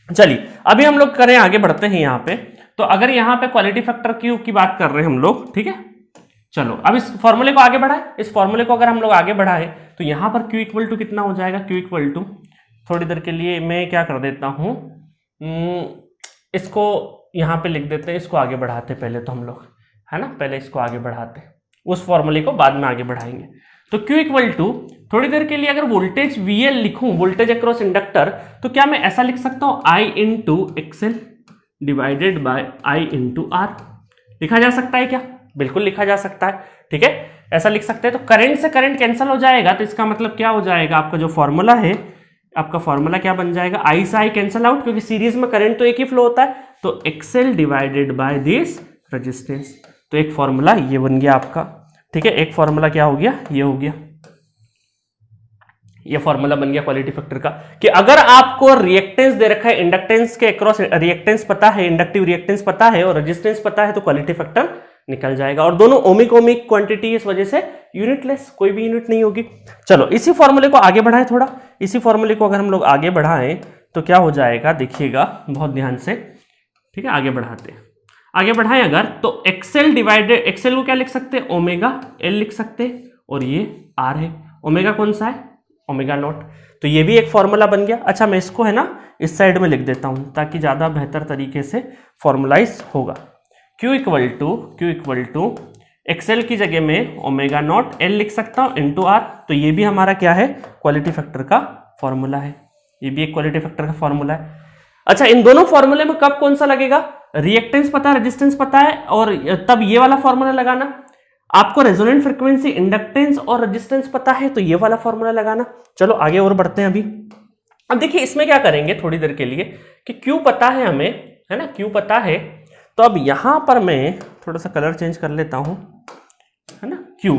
चलिए अभी हम लोग करें, आगे बढ़ते हैं यहाँ पे। तो अगर यहाँ पे क्वालिटी फैक्टर क्यू की बात कर रहे हैं हम लोग, ठीक है, चलो अब इस फॉर्मूले को आगे बढ़ाए। इस फॉर्मूले को अगर हम लोग आगे बढ़ाए तो यहाँ पर Q इक्वल टू कितना हो जाएगा, Q इक्वल टू, थोड़ी देर के लिए मैं क्या कर देता हूँ, इसको यहाँ पे लिख देते हैं, इसको आगे बढ़ाते पहले तो हम लोग, है ना, पहले इसको आगे बढ़ाते, उस फॉर्मूले को बाद में आगे बढ़ाएंगे। तो Q इक्वल टू, थोड़ी देर के लिए अगर वोल्टेज VL लिखूं, वोल्टेज अक्रॉस इंडक्टर, तो क्या मैं ऐसा लिख सकता हूं I into XL divided by I into R। लिखा जा सकता है क्या? बिल्कुल लिखा जा सकता है। ठीक है, ऐसा लिख सकते हैं। तो करंट से करंट कैंसिल हो जाएगा, तो इसका मतलब क्या हो जाएगा, आपका जो फॉर्मूला है, आपका फॉर्मूला क्या बन जाएगा, I से I कैंसिल आउट, क्योंकि सीरीज में करंट तो एक ही फ्लो होता है, तो XL divided by this resistance. तो एक फॉर्मूला ये बन गया आपका। ठीक है, एक फॉर्मूला क्या हो गया, ये हो गया, ये फॉर्मूला बन गया क्वालिटी फैक्टर का, कि अगर आपको रिएक्टेंस दे रखा है, इंडक्टेंस के अक्रॉस रिएक्टेंस पता है, इंडक्टिव रिएक्टेंस पता है और रेजिस्टेंस पता है, तो क्वालिटी फैक्टर निकल जाएगा। और दोनों ओमिक ओमिक क्वांटिटी, इस वजह से यूनिटलेस, कोई भी यूनिट नहीं होगी। चलो इसी फॉर्मूले को आगे बढ़ाएं थोड़ा। इसी फॉर्मूले को अगर हम लोग आगे बढ़ाएं तो क्या हो जाएगा, देखिएगा बहुत ध्यान से। ठीक है, आगे बढ़ाते हैं, आगे बढ़ाएं अगर, तो एक्सेल डिवाइडेड, एक्सेल को क्या लिख सकते हैं, ओमेगा एल लिख सकते हैं, और ये आर है। ओमेगा कौन सा है, ओमेगा नॉट। तो ये भी एक फॉर्मूला बन गया। अच्छा, मैं इसको है ना इस साइड में लिख देता हूं ताकि ज्यादा बेहतर तरीके से फॉर्मुलाइज होगा। Q इक्वल टू एक्सेल की जगह में ओमेगा नॉट एल लिख सकता हूं इंटू आर। तो ये भी हमारा क्या है, क्वालिटी फैक्टर का फॉर्मूला है। ये भी एक क्वालिटी फैक्टर का फॉर्मूला है। अच्छा, इन दोनों फॉर्मूले में कब कौन सा लगेगा, रिएक्टेंस पता है, रेजिस्टेंस पता है, और तब ये वाला फॉर्मूला लगाना। आपको रेजोनेंट फ्रीक्वेंसी, इंडक्टेंस और रेजिस्टेंस पता है, तो ये वाला फॉर्मूला लगाना। चलो आगे और बढ़ते हैं अभी। अब देखिए इसमें क्या करेंगे थोड़ी देर के लिए, कि Q पता है हमें, है ना, Q पता है। तो अब यहां पर मैं थोड़ा सा कलर चेंज कर लेता हूं, है ना, Q।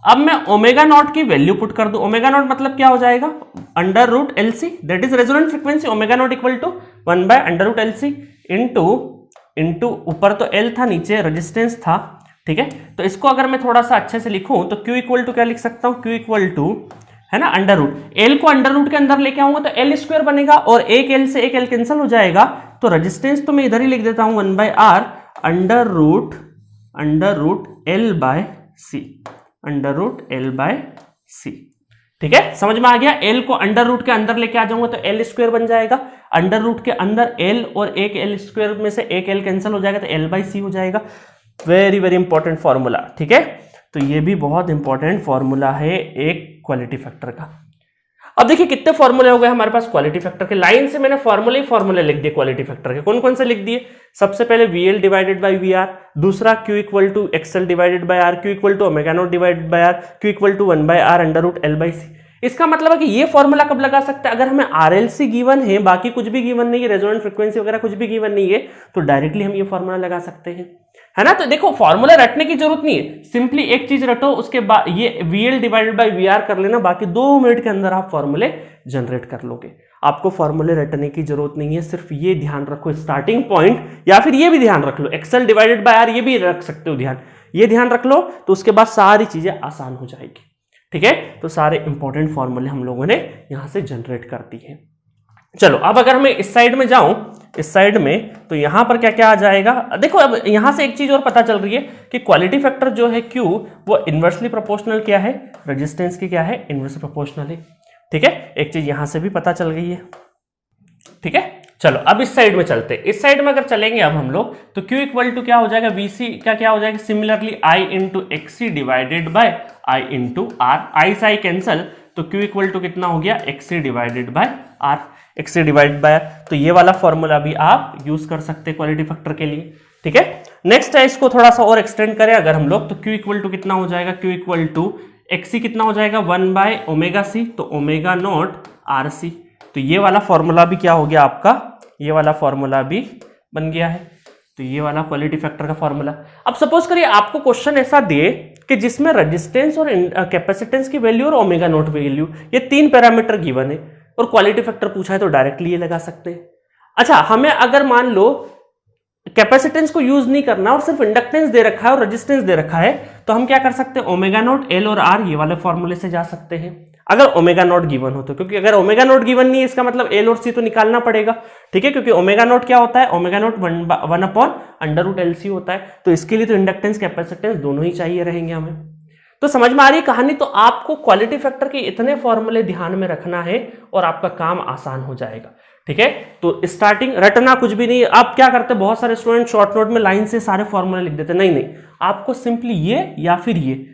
अब मैं ओमेगा नॉट की वैल्यू पुट कर दूं। ओमेगा नॉट मतलब क्या हो जाएगा, under root LC, that is resonant frequency. Omega naught equal to 1 by under root LC into ऊपर तो L था, नीचे रेजिस्टेंस था। ठीक है, तो इसको अगर मैं थोड़ा सा अच्छे से लिखूं तो Q इक्वल टू क्या लिख सकता हूं, Q इक्वल टू, है ना, अंडर रूट, L को अंडर रूट के अंदर लेके आऊंगा तो L स्क्वायर बनेगा, और एक L से एक L कैंसिल हो जाएगा। तो रेजिस्टेंस तो मैं इधर ही लिख देता हूं 1 by R under root L by C, under root L by C। ठीक है, समझ में आ गया। L को अंडर रूट के अंदर लेके आ जाऊंगा तो L स्क्वायर बन जाएगा, अंडर रूट के अंदर L और एक L स्क्वायर में से एक L कैंसिल हो जाएगा तो L बाय C हो जाएगा। Very very important formula. ठीक है, तो ये भी बहुत इंपॉर्टेंट फॉर्मूला है एक क्वालिटी फैक्टर का। अब देखिए कितने फॉर्मूले हो गए हमारे पास क्वालिटी फैक्टर के। लाइन से मैंने फॉर्मूले लिख दिए क्वालिटी फैक्टर के। कौन कौन से लिख दिए, सबसे पहले VL डिवाइडेड बाय VR, दूसरा Q equal to XL divided by R, Q equal to omega naught divided by R, Q equal to 1 by R under root L by C। इसका मतलब है कि ये फॉर्मूला कब लगा सकते हैं, अगर हमें RLC गिवन है, बाकी कुछ भी गिवन नहीं है, रेजोनेंट फ्रीक्वेंसी वगैरह कुछ भी गिवन नहीं है, तो डायरेक्टली हम ये फॉर्मूला लगा सकते हैं, है ना। तो देखो फॉर्मूला रटने की जरूरत नहीं है, सिंपली एक चीज रटो, उसके बाद ये VL डिवाइडेड बाय VR कर लेना, बाकी 2 मिनट के अंदर आप फॉर्मूले जनरेट कर लोगे। आपको फॉर्मूले रटने की जरूरत नहीं है, सिर्फ ये ध्यान रखो स्टार्टिंग पॉइंट, या फिर ये भी ध्यान रख लो, XL डिवाइडेड बाय R, ये भी रख सकते हो ध्यान, ये ध्यान रख लो, तो उसके बाद सारी चीजें आसान हो जाएगी। ठीक है, तो सारे इंपॉर्टेंट फॉर्मूले हम लोगों ने यहां से जनरेट कर दी है। चलो अब अगर मैं इस साइड में जाऊं, इस साइड में, तो यहां पर क्या क्या आ जाएगा, देखो अब यहां से एक चीज और पता चल रही है कि क्वालिटी फैक्टर जो है Q, वो इनवर्सली प्रोपोर्शनल क्या है, रेजिस्टेंस की क्या है, इनवर्सली प्रोपोर्शनल है। ठीक है, एक चीज यहां से भी पता चल गई है। ठीक है, चलो अब इस साइड में चलते हैं। इस साइड में अगर चलेंगे अब हम लोग, तो Q इक्वल टू क्या हो जाएगा, VC का क्या हो जाएगा, similarly I into XC divided by I into R, I से I कैंसल, तो Q इक्वल टू कितना हो गया, XC divided by R, XC divided by. तो ये वाला फॉर्मूला भी आप यूज कर सकते हैं क्वालिटी फैक्टर के लिए। ठीक है, नेक्स्ट है, इसको थोड़ा सा और एक्सटेंड करें अगर हम लोग, तो Q इक्वल टू कितना हो जाएगा, Q इक्वल टू XC कितना हो जाएगा, 1 बाय ओमेगा C, तो ओमेगा नॉट RC। तो ये वाला फॉर्मूला भी क्या हो गया आपका, ये वाला फॉर्मूला भी बन गया है। तो ये वाला क्वालिटी फैक्टर का फॉर्मूला। अब सपोज करिए आपको क्वेश्चन ऐसा दे कि जिसमें रेजिस्टेंस और कैपेसिटेंस की वैल्यू और ओमेगा नॉट वैल्यू, ये 3 पैरामीटर गिवन है और क्वालिटी फैक्टर पूछा है तो डायरेक्टली ये लगा सकते हैं। अच्छा, हमें अगर मान लो कैपेसिटेंस को यूज नहीं करना और सिर्फ इंडक्टेंस दे रखा है और रेजिस्टेंस दे रखा है, तो हम क्या कर सकते हैं, ओमेगा नॉट, एल और आर, ये वाले फॉर्मूले से जा सकते हैं अगर ओमेगा नॉट गिवन हो तो। क्योंकि अगर ओमेगा नॉट गिवन नहीं है इसका मतलब एल और सी तो निकालना पड़ेगा, ठीक है, क्योंकि ओमेगा नॉट क्या होता है, ओमेगा नॉट 1/√LC होता है। तो इसके लिए तो इंडक्टेंस कैपेसिटेंस दोनों ही चाहिए रहेंगे हमें। तो समझ में आ रही है कहानी। तो आपको क्वालिटी फैक्टर के इतने फॉर्मूले ध्यान में रखना है और आपका काम आसान हो जाएगा, ठीक है। तो स्टार्टिंग रटना कुछ भी नहीं। आप क्या करते हैं, बहुत सारे स्टूडेंट शॉर्ट नोट में लाइन से सारे फॉर्मूले लिख देते हैं। नहीं नहीं, आपको सिंपली ये या फिर ये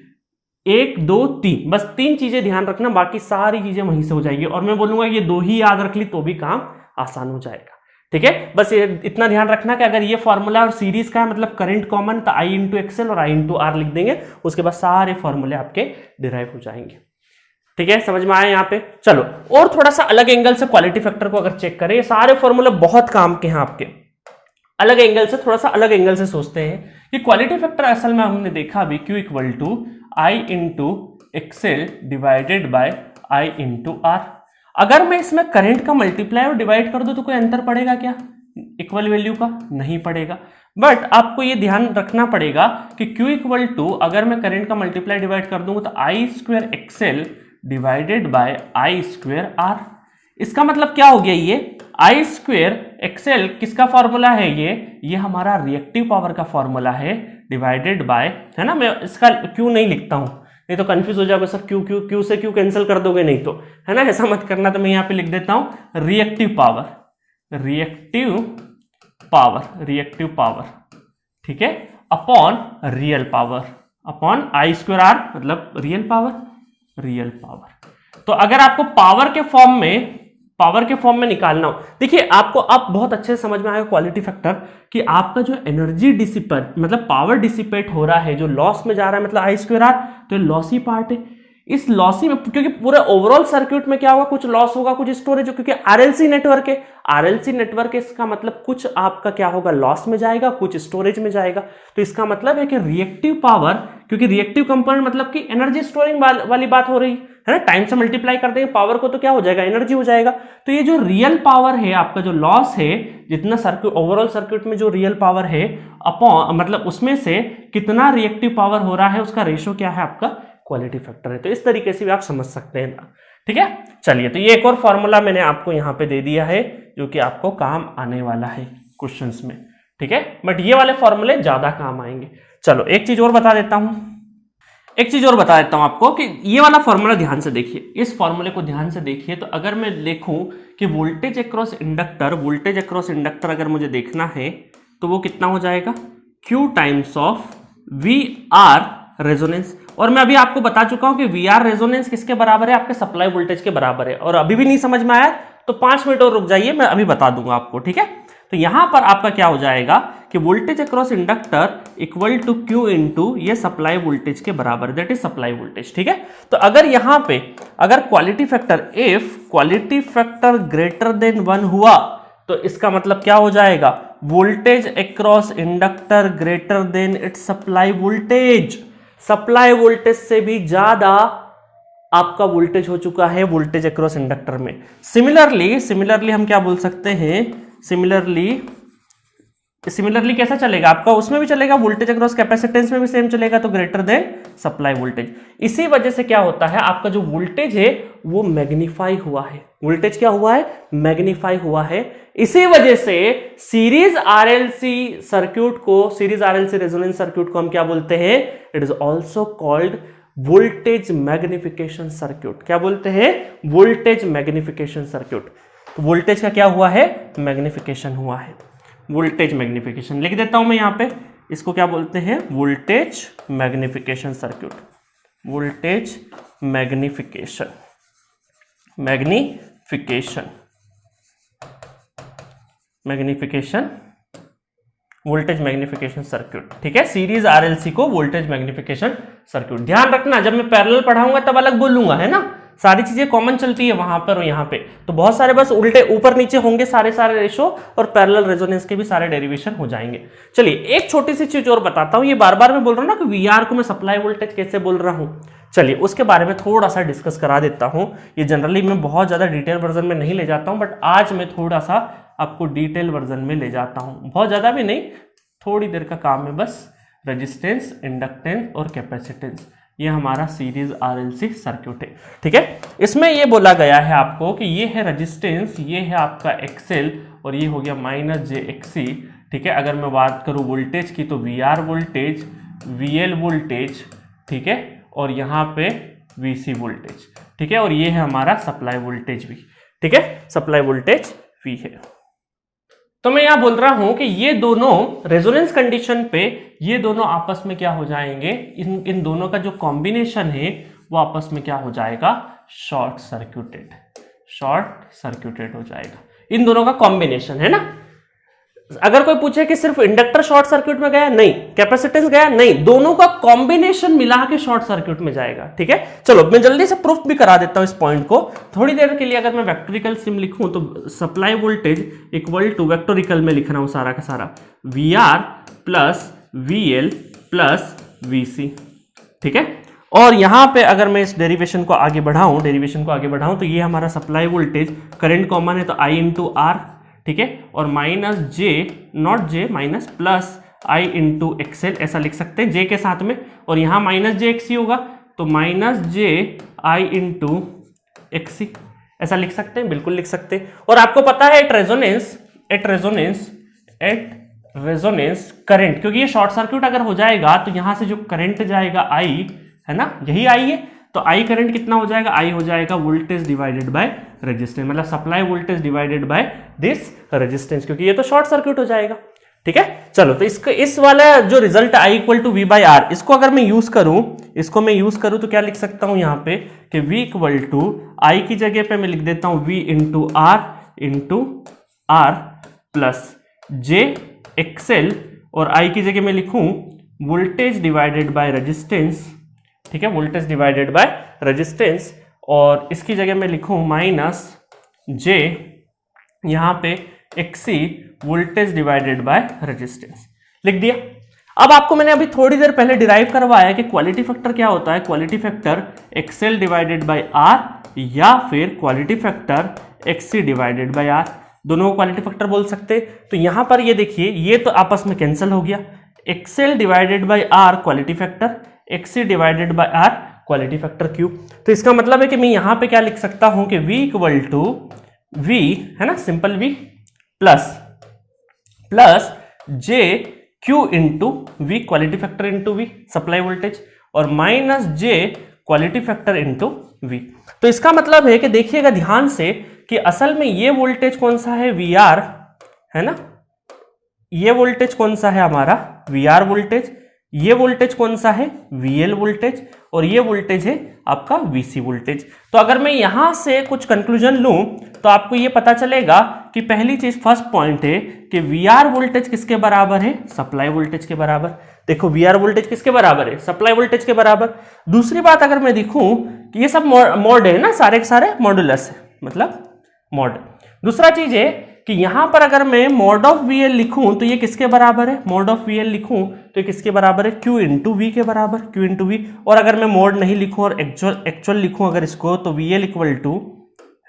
1 2 3 बस 3 चीजें ध्यान रखना, बाकी सारी चीजें वहीं से हो जाएगी। और मैं बोलूंगा ये 2 ही याद रख ली तो भी काम आसान हो जाएगा, ठीक है। बस ये इतना ध्यान रखना कि अगर ये फॉर्मूला और सीरीज का है मतलब करंट कॉमन, तो I इंटू एक्सएल और I इंटू आर लिख देंगे, उसके बाद सारे फॉर्मूले आपके डिराइव हो जाएंगे, ठीक है। समझ में आया यहाँ पे। चलो और थोड़ा सा अलग एंगल से क्वालिटी फैक्टर को अगर चेक करें, ये सारे फॉर्मूले बहुत काम के हैं आपके। अलग एंगल से, थोड़ा सा अलग एंगल से सोचते हैं कि क्वालिटी फैक्टर असल में हमने देखा अभी Q equal to I into XL divided by I into R. अगर मैं इसमें करंट का मल्टीप्लाई और डिवाइड कर दूं तो कोई अंतर पड़ेगा क्या, इक्वल वैल्यू का? नहीं पड़ेगा। बट आपको ये ध्यान रखना पड़ेगा कि Q इक्वल टू अगर मैं करंट का मल्टीप्लाई डिवाइड कर दूंगा तो I square XL divided by I square R. इसका मतलब क्या हो गया, ये I स्क्वायर एक्सएल किसका फॉर्मूला है, ये हमारा रिएक्टिव पावर का फॉर्मूला है डिवाइडेड बाय, है ना। मैं इसका Q नहीं लिखता हूं, नहीं तो कंफ्यूज हो जाओगे सर, Q से Q कैंसिल कर दोगे नहीं तो, है ना, ऐसा मत करना। तो मैं यहाँ पे लिख देता हूं रिएक्टिव पावर, ठीक है, अपॉन रियल I2R मतलब रियल पावर। तो अगर आपको पावर के फॉर्म में निकालना हो, देखिए आपको अब बहुत अच्छे से समझ में आएगा क्वालिटी फैक्टर कि आपका जो एनर्जी डिसिपेट मतलब पावर डिसिपेट हो रहा है, जो लॉस में जा रहा है मतलब I2R, तो लॉसी पार्ट है। इस लॉसी में क्योंकि पूरे ओवरऑल सर्किट में क्या होगा, कुछ लॉस होगा, कुछ स्टोरेज हो, क्योंकि आरएलसी नेटवर्क है, इसका मतलब कुछ आपका क्या होगा, लॉस में जाएगा, कुछ स्टोरेज में जाएगा। तो इसका मतलब है कि रिएक्टिव पावर, क्योंकि रिएक्टिव कंपोनेंट मतलब कि एनर्जी स्टोरिंग वाली बात हो रही है ना, टाइम से मल्टीप्लाई कर देंगे पावर को तो क्या हो जाएगा, एनर्जी हो जाएगा। तो ये जो रियल पावर है, आपका जो लॉस है, जितना सर्किट ओवरऑल सर्किट में जो रियल पावर है अपॉन मतलब उसमें से कितना रिएक्टिव पावर हो रहा है, उसका रेशो क्या है, आपका क्वालिटी फैक्टर है। तो इस तरीके से भी आप समझ सकते हैं ना, ठीक है। चलिए, तो ये एक और फॉर्मूला मैंने आपको यहाँ पे दे दिया है जो कि आपको काम आने वाला है क्वेश्चंस में, ठीक है। बट ये वाले फॉर्मूले ज्यादा काम आएंगे। चलो एक चीज और बता देता हूं आपको कि ये वाला फॉर्मूला ध्यान से देखिए, इस फॉर्मूले को ध्यान से देखिए। तो अगर मैं देखूं कि वोल्टेज अक्रॉस इंडक्टर अगर मुझे देखना है तो वो कितना हो जाएगा, Q times of VR resonance. और मैं अभी आपको बता चुका हूं कि VR रेजोनेंस किसके बराबर है, आपके सप्लाई वोल्टेज के बराबर है। और अभी भी नहीं समझ में आया तो 5 मिनट और रुक जाइए, मैं अभी बता दूंगा आपको, ठीक है। तो यहां पर आपका क्या हो जाएगा कि voltage across inductor equal to Q into ये सप्लाई वोल्टेज के बराबर, दैट इज सप्लाई वोल्टेज, ठीक है। तो अगर यहां पे अगर क्वालिटी फैक्टर ग्रेटर देन 1 हुआ तो इसका मतलब क्या हो जाएगा, voltage across inductor greater than it's supply voltage से भी ज्यादा आपका वोल्टेज हो चुका है वोल्टेज अक्रॉस इंडक्टर में। सिमिलरली हम क्या बोल सकते हैं, सिमिलरली कैसा चलेगा आपका, उसमें भी चलेगा, वोल्टेज अक्रॉस कैपेसिटेंस में भी सेम चलेगा, तो ग्रेटर देन सप्लाई वोल्टेज। इसी वजह से क्या होता है, आपका जो वोल्टेज है वो मैग्नीफाई हुआ है, वोल्टेज क्या हुआ है, मैग्नीफाई हुआ है। इसी वजह से सीरीज आरएलसी रेजोनेंस सर्किट को हम क्या बोलते हैं, it is also called voltage magnification circuit. क्या बोलते हैं, वोल्टेज मैग्निफिकेशन सर्किट। तो वोल्टेज का क्या हुआ है, मैग्निफिकेशन हुआ है, वोल्टेज मैग्निफिकेशन लिख देता हूं मैं यहां पे, इसको क्या बोलते हैं, voltage magnification circuit, voltage magnification voltage magnification circuit, ठीक है। सीरीज आरएलसी को वोल्टेज मैग्निफिकेशन सर्किट। ध्यान रखना जब मैं पैरेलल पढ़ाऊंगा तब अलग बोलूंगा, है ना, सारी चीजें कॉमन चलती है वहां पर और यहाँ पे, तो बहुत सारे बस उल्टे ऊपर नीचे होंगे सारे रेशो, और पैरेलल रेजोनेंस के भी सारे डेरिवेशन हो जाएंगे। चलिए एक छोटी सी चीज और बताता हूँ, ये बार बार मैं बोल रहा हूँ ना कि वीआर को मैं सप्लाई वोल्टेज कैसे बोल रहा हूँ, चलिए उसके बारे में थोड़ा सा डिस्कस करा देता हूँ। ये जनरली मैं बहुत ज्यादा डिटेल वर्जन में नहीं ले जाता हूँ, बट आज मैं थोड़ा सा आपको डिटेल वर्जन में ले जाता हूँ, बहुत ज्यादा भी नहीं, थोड़ी देर का काम है बस। रेजिस्टेंस, इंडक्टेंस और कैपेसिटेंस, ये हमारा सीरीज आरएलसी सर्किट है, ठीक है। इसमें ये बोला गया है आपको कि ये है रेजिस्टेंस, ये है आपका एक्सएल और ये हो गया माइनस जे एक्सी, ठीक है। अगर मैं बात करूँ वोल्टेज की तो V R voltage, V L voltage, ठीक है, और यहाँ पे वी सी वोल्टेज, ठीक है, और ये है हमारा सप्लाई वोल्टेज भी, ठीक है, सप्लाई वोल्टेज वी है। तो मैं यहां बोल रहा हूं कि ये दोनों रेजोनेंस कंडीशन पे ये दोनों आपस में क्या हो जाएंगे, इन दोनों का जो कॉम्बिनेशन है वो आपस में क्या हो जाएगा, शॉर्ट सर्क्यूटेड हो जाएगा। इन दोनों का कॉम्बिनेशन है ना। अगर कोई पूछे कि सिर्फ इंडक्टर शॉर्ट सर्किट में गया, नहीं, कैपेसिटेंस गया, नहीं, दोनों का कॉम्बिनेशन मिला के शॉर्ट सर्किट में जाएगा, ठीक है। चलो मैं जल्दी से प्रूफ भी करा देता हूं इस पॉइंट को थोड़ी देर के लिए। अगर मैं वेक्टोरिकल सिम लिखूं तो supply voltage equal to, vectorical में लिख रहा हूं सारा का सारा, V R plus V L plus V C, ठीक है। और यहां पे अगर मैं इस डेरिवेशन को आगे बढ़ाऊं तो ये हमारा सप्लाई वोल्टेज, करंट कॉमन है तो आई इंटू आर, ठीक है, और minus J, not J, minus plus I into XL, ऐसा लिख सकते हैं जे के साथ में, और यहां माइनस जे एक्सी होगा तो माइनस जे आई इंटू एक्सी, ऐसा लिख सकते हैं, बिल्कुल लिख सकते हैं। और आपको पता है एट रेजोनेंस करंट, क्योंकि ये शॉर्ट सर्क्यूट अगर हो जाएगा तो यहां से जो करंट जाएगा आई, है ना, यही आई है, तो आई करंट कितना हो जाएगा, आई हो जाएगा वोल्टेज डिवाइडेड बाय रेजिस्टेंस, मतलब supply voltage divided by this resistance, क्योंकि ये तो शॉर्ट सर्किट हो जाएगा, ठीक है। चलो तो इसका इस वाला जो result I equal to V by R, इसको अगर मैं यूज करूं तो क्या लिख सकता हूं यहां पे कि v इक्वल टू आई की जगह पे मैं लिख देता हूं v into R plus J XL, और आई की जगह मैं लिखूं वोल्टेज डिवाइडेड बाय रेजिस्टेंस, ठीक है, वोल्टेज डिवाइडेड बाय रेजिस्टेंस, और इसकी जगह मैं लिखूं माइनस जे यहां पे XC voltage divided by resistance, लिख दिया। अब आपको मैंने अभी थोड़ी देर पहले डिराइव करवाया कि क्वालिटी फैक्टर क्या होता है, quality factor XL divided by R या फिर quality factor XC divided by R, दोनों को क्वालिटी फैक्टर बोल सकते हैं। तो यहां पर ये देखिए, ये तो आपस में कैंसिल हो गया, XL divided by R quality factor, XC divided by R quality factor cube. तो इसका मतलब है कि मैं यहां पे क्या लिख सकता हूं कि v इक्वल टू v, है ना, simple v plus J Q into V, quality factor into V supply voltage, और minus J quality factor into V. तो इसका मतलब है कि देखिएगा ध्यान से कि असल में ये वोल्टेज कौन सा है, वी आर, है ना, ये वोल्टेज कौन सा है हमारा वी आर वोल्टेज, ये वोल्टेज कौन सा है VL वोल्टेज, और ये वोल्टेज है आपका VC वोल्टेज। तो अगर मैं यहां से कुछ कंक्लूजन लूं तो आपको ये पता चलेगा कि पहली चीज, फर्स्ट पॉइंट है कि VR वोल्टेज किसके बराबर है, सप्लाई वोल्टेज के बराबर। देखो VR वोल्टेज किसके बराबर है, सप्लाई वोल्टेज के बराबर। दूसरी बात अगर मैं दिखूं कि ये सब मॉड है ना, सारे के सारे मॉडुलस है, मतलब मॉड। दूसरा चीज है कि यहां पर अगर मैं मॉड ऑफ VL लिखूं तो ये किसके बराबर है, मॉड ऑफ VL लिखूं तो ये किसके बराबर है, Q इंटू वी के बराबर, Q इंटू वी। और अगर मैं मॉड नहीं लिखूं और एक्चुअल लिखूं अगर इसको, तो VL इक्वल टू,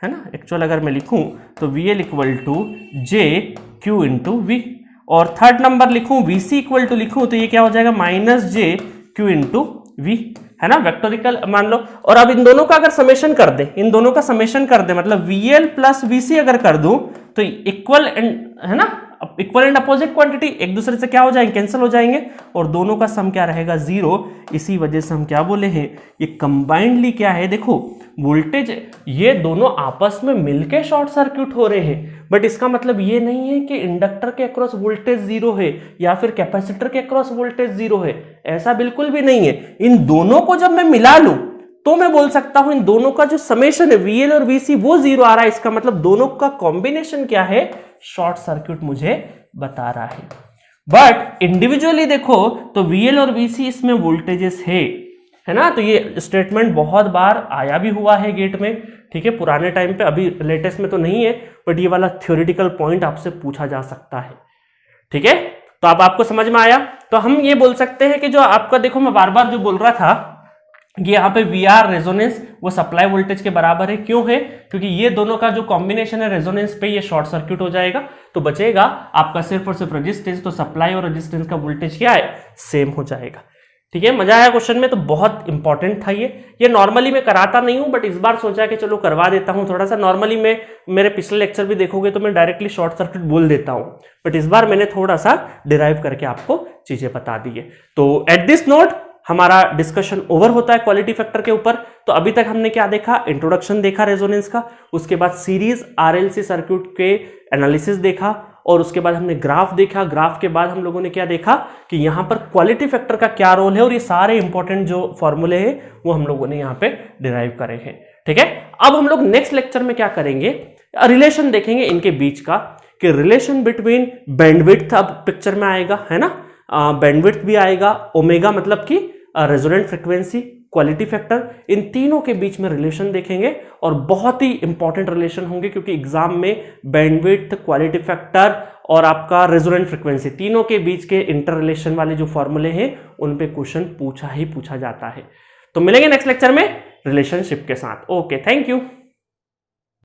है ना, एक्चुअल अगर मैं लिखूं तो VL equal to J Q into V. और थर्ड नंबर लिखूं VC इक्वल टू लिखूं तो ये क्या हो जाएगा, minus J Q into V, है ना, वेक्टोरिकल मान लो। और अब इन दोनों का अगर समेशन कर दे, मतलब VL प्लस VC अगर कर दूं तो इक्वल एंड, है ना, इक्वल एंड अपोजिट क्वांटिटी एक दूसरे से क्या हो जाएंगे, कैंसिल हो जाएंगे, और दोनों का सम क्या रहेगा, जीरो। इसी वजह से हम क्या बोले हैं, ये कंबाइंडली क्या है, देखो वोल्टेज ये दोनों आपस में मिलके शॉर्ट सर्किट हो रहे हैं, बट इसका मतलब ये नहीं है कि इंडक्टर के अक्रॉस वोल्टेज जीरो है या फिर कैपेसिटर के अक्रॉस वोल्टेज जीरो है, ऐसा बिल्कुल भी नहीं है। इन दोनों को जब मैं मिला लूं तो मैं बोल सकता हूं इन दोनों का जो समेशन है VL और VC वो जीरो आ रहा है, इसका मतलब दोनों का कॉम्बिनेशन क्या है, शॉर्ट सर्किट मुझे बता रहा है। बट इंडिविजुअली देखो तो VL और VC इसमें वोल्टेजेस है, है ना। तो ये स्टेटमेंट बहुत बार आया भी हुआ है गेट में, ठीक है, पुराने टाइम पे, अभी लेटेस्ट में तो नहीं है, बट ये वाला थ्योरेटिकल पॉइंट आपसे पूछा जा सकता है, ठीक है। तो अब आपको समझ में आया। तो हम ये बोल सकते हैं कि जो आपका, देखो मैं बार बार जो बोल रहा था कि यहाँ पे वी आर रेजोनेंस वो सप्लाई वोल्टेज के बराबर है, क्यों है, क्योंकि ये दोनों का जो कॉम्बिनेशन है रेजोनेंस पे, ये शॉर्ट सर्किट हो जाएगा, तो बचेगा आपका सिर्फ और सिर्फ रेजिस्टेंस। तो सप्लाई और रेजिस्टेंस का वोल्टेज क्या है, सेम हो जाएगा, ठीक है। मजा आया क्वेश्चन में, तो बहुत इंपॉर्टेंट था ये नॉर्मली मैं कराता नहीं हूं, बट इस बार सोचा कि चलो करवा देता हूं थोड़ा सा। नॉर्मली मैं मेरे पिछले लेक्चर भी देखोगे तो मैं डायरेक्टली शॉर्ट सर्किट बोल देता हूं, बट इस बार मैंने थोड़ा सा डिराइव करके आपको चीजें बता दी है। तो एट दिस नोट हमारा डिस्कशन ओवर होता है क्वालिटी फैक्टर के ऊपर। तो अभी तक हमने क्या देखा, इंट्रोडक्शन देखा रेजोनेंस का, उसके बाद सीरीज आरएलसी सर्किट के एनालिसिस देखा, और उसके बाद हमने ग्राफ देखा। ग्राफ के बाद हम लोगों ने क्या देखा कि यहां पर क्वालिटी फैक्टर का क्या रोल है, और ये सारे इंपॉर्टेंट जो फॉर्मूले हैं वो हम लोगों ने यहां पे डिराइव करे हैं, ठीक है। अब हम लोग नेक्स्ट लेक्चर में क्या करेंगे, रिलेशन देखेंगे इनके बीच का, कि रिलेशन बिटवीन बैंडविड्थ अब पिक्चर में आएगा, है ना, बैंडविड्थ भी आएगा, ओमेगा मतलब कि रेजोनेंट फ्रीक्वेंसी, क्वालिटी फैक्टर, इन तीनों के बीच में रिलेशन देखेंगे, और बहुत ही इंपॉर्टेंट रिलेशन होंगे, क्योंकि एग्जाम में बैंडविड्थ, क्वालिटी फैक्टर और आपका रेजोनेंट फ्रीक्वेंसी तीनों के बीच के इंटर रिलेशन वाले जो फॉर्मूले हैं उन पे क्वेश्चन पूछा जाता है। तो मिलेंगे नेक्स्ट लेक्चर में रिलेशनशिप के साथ। Okay, thank you.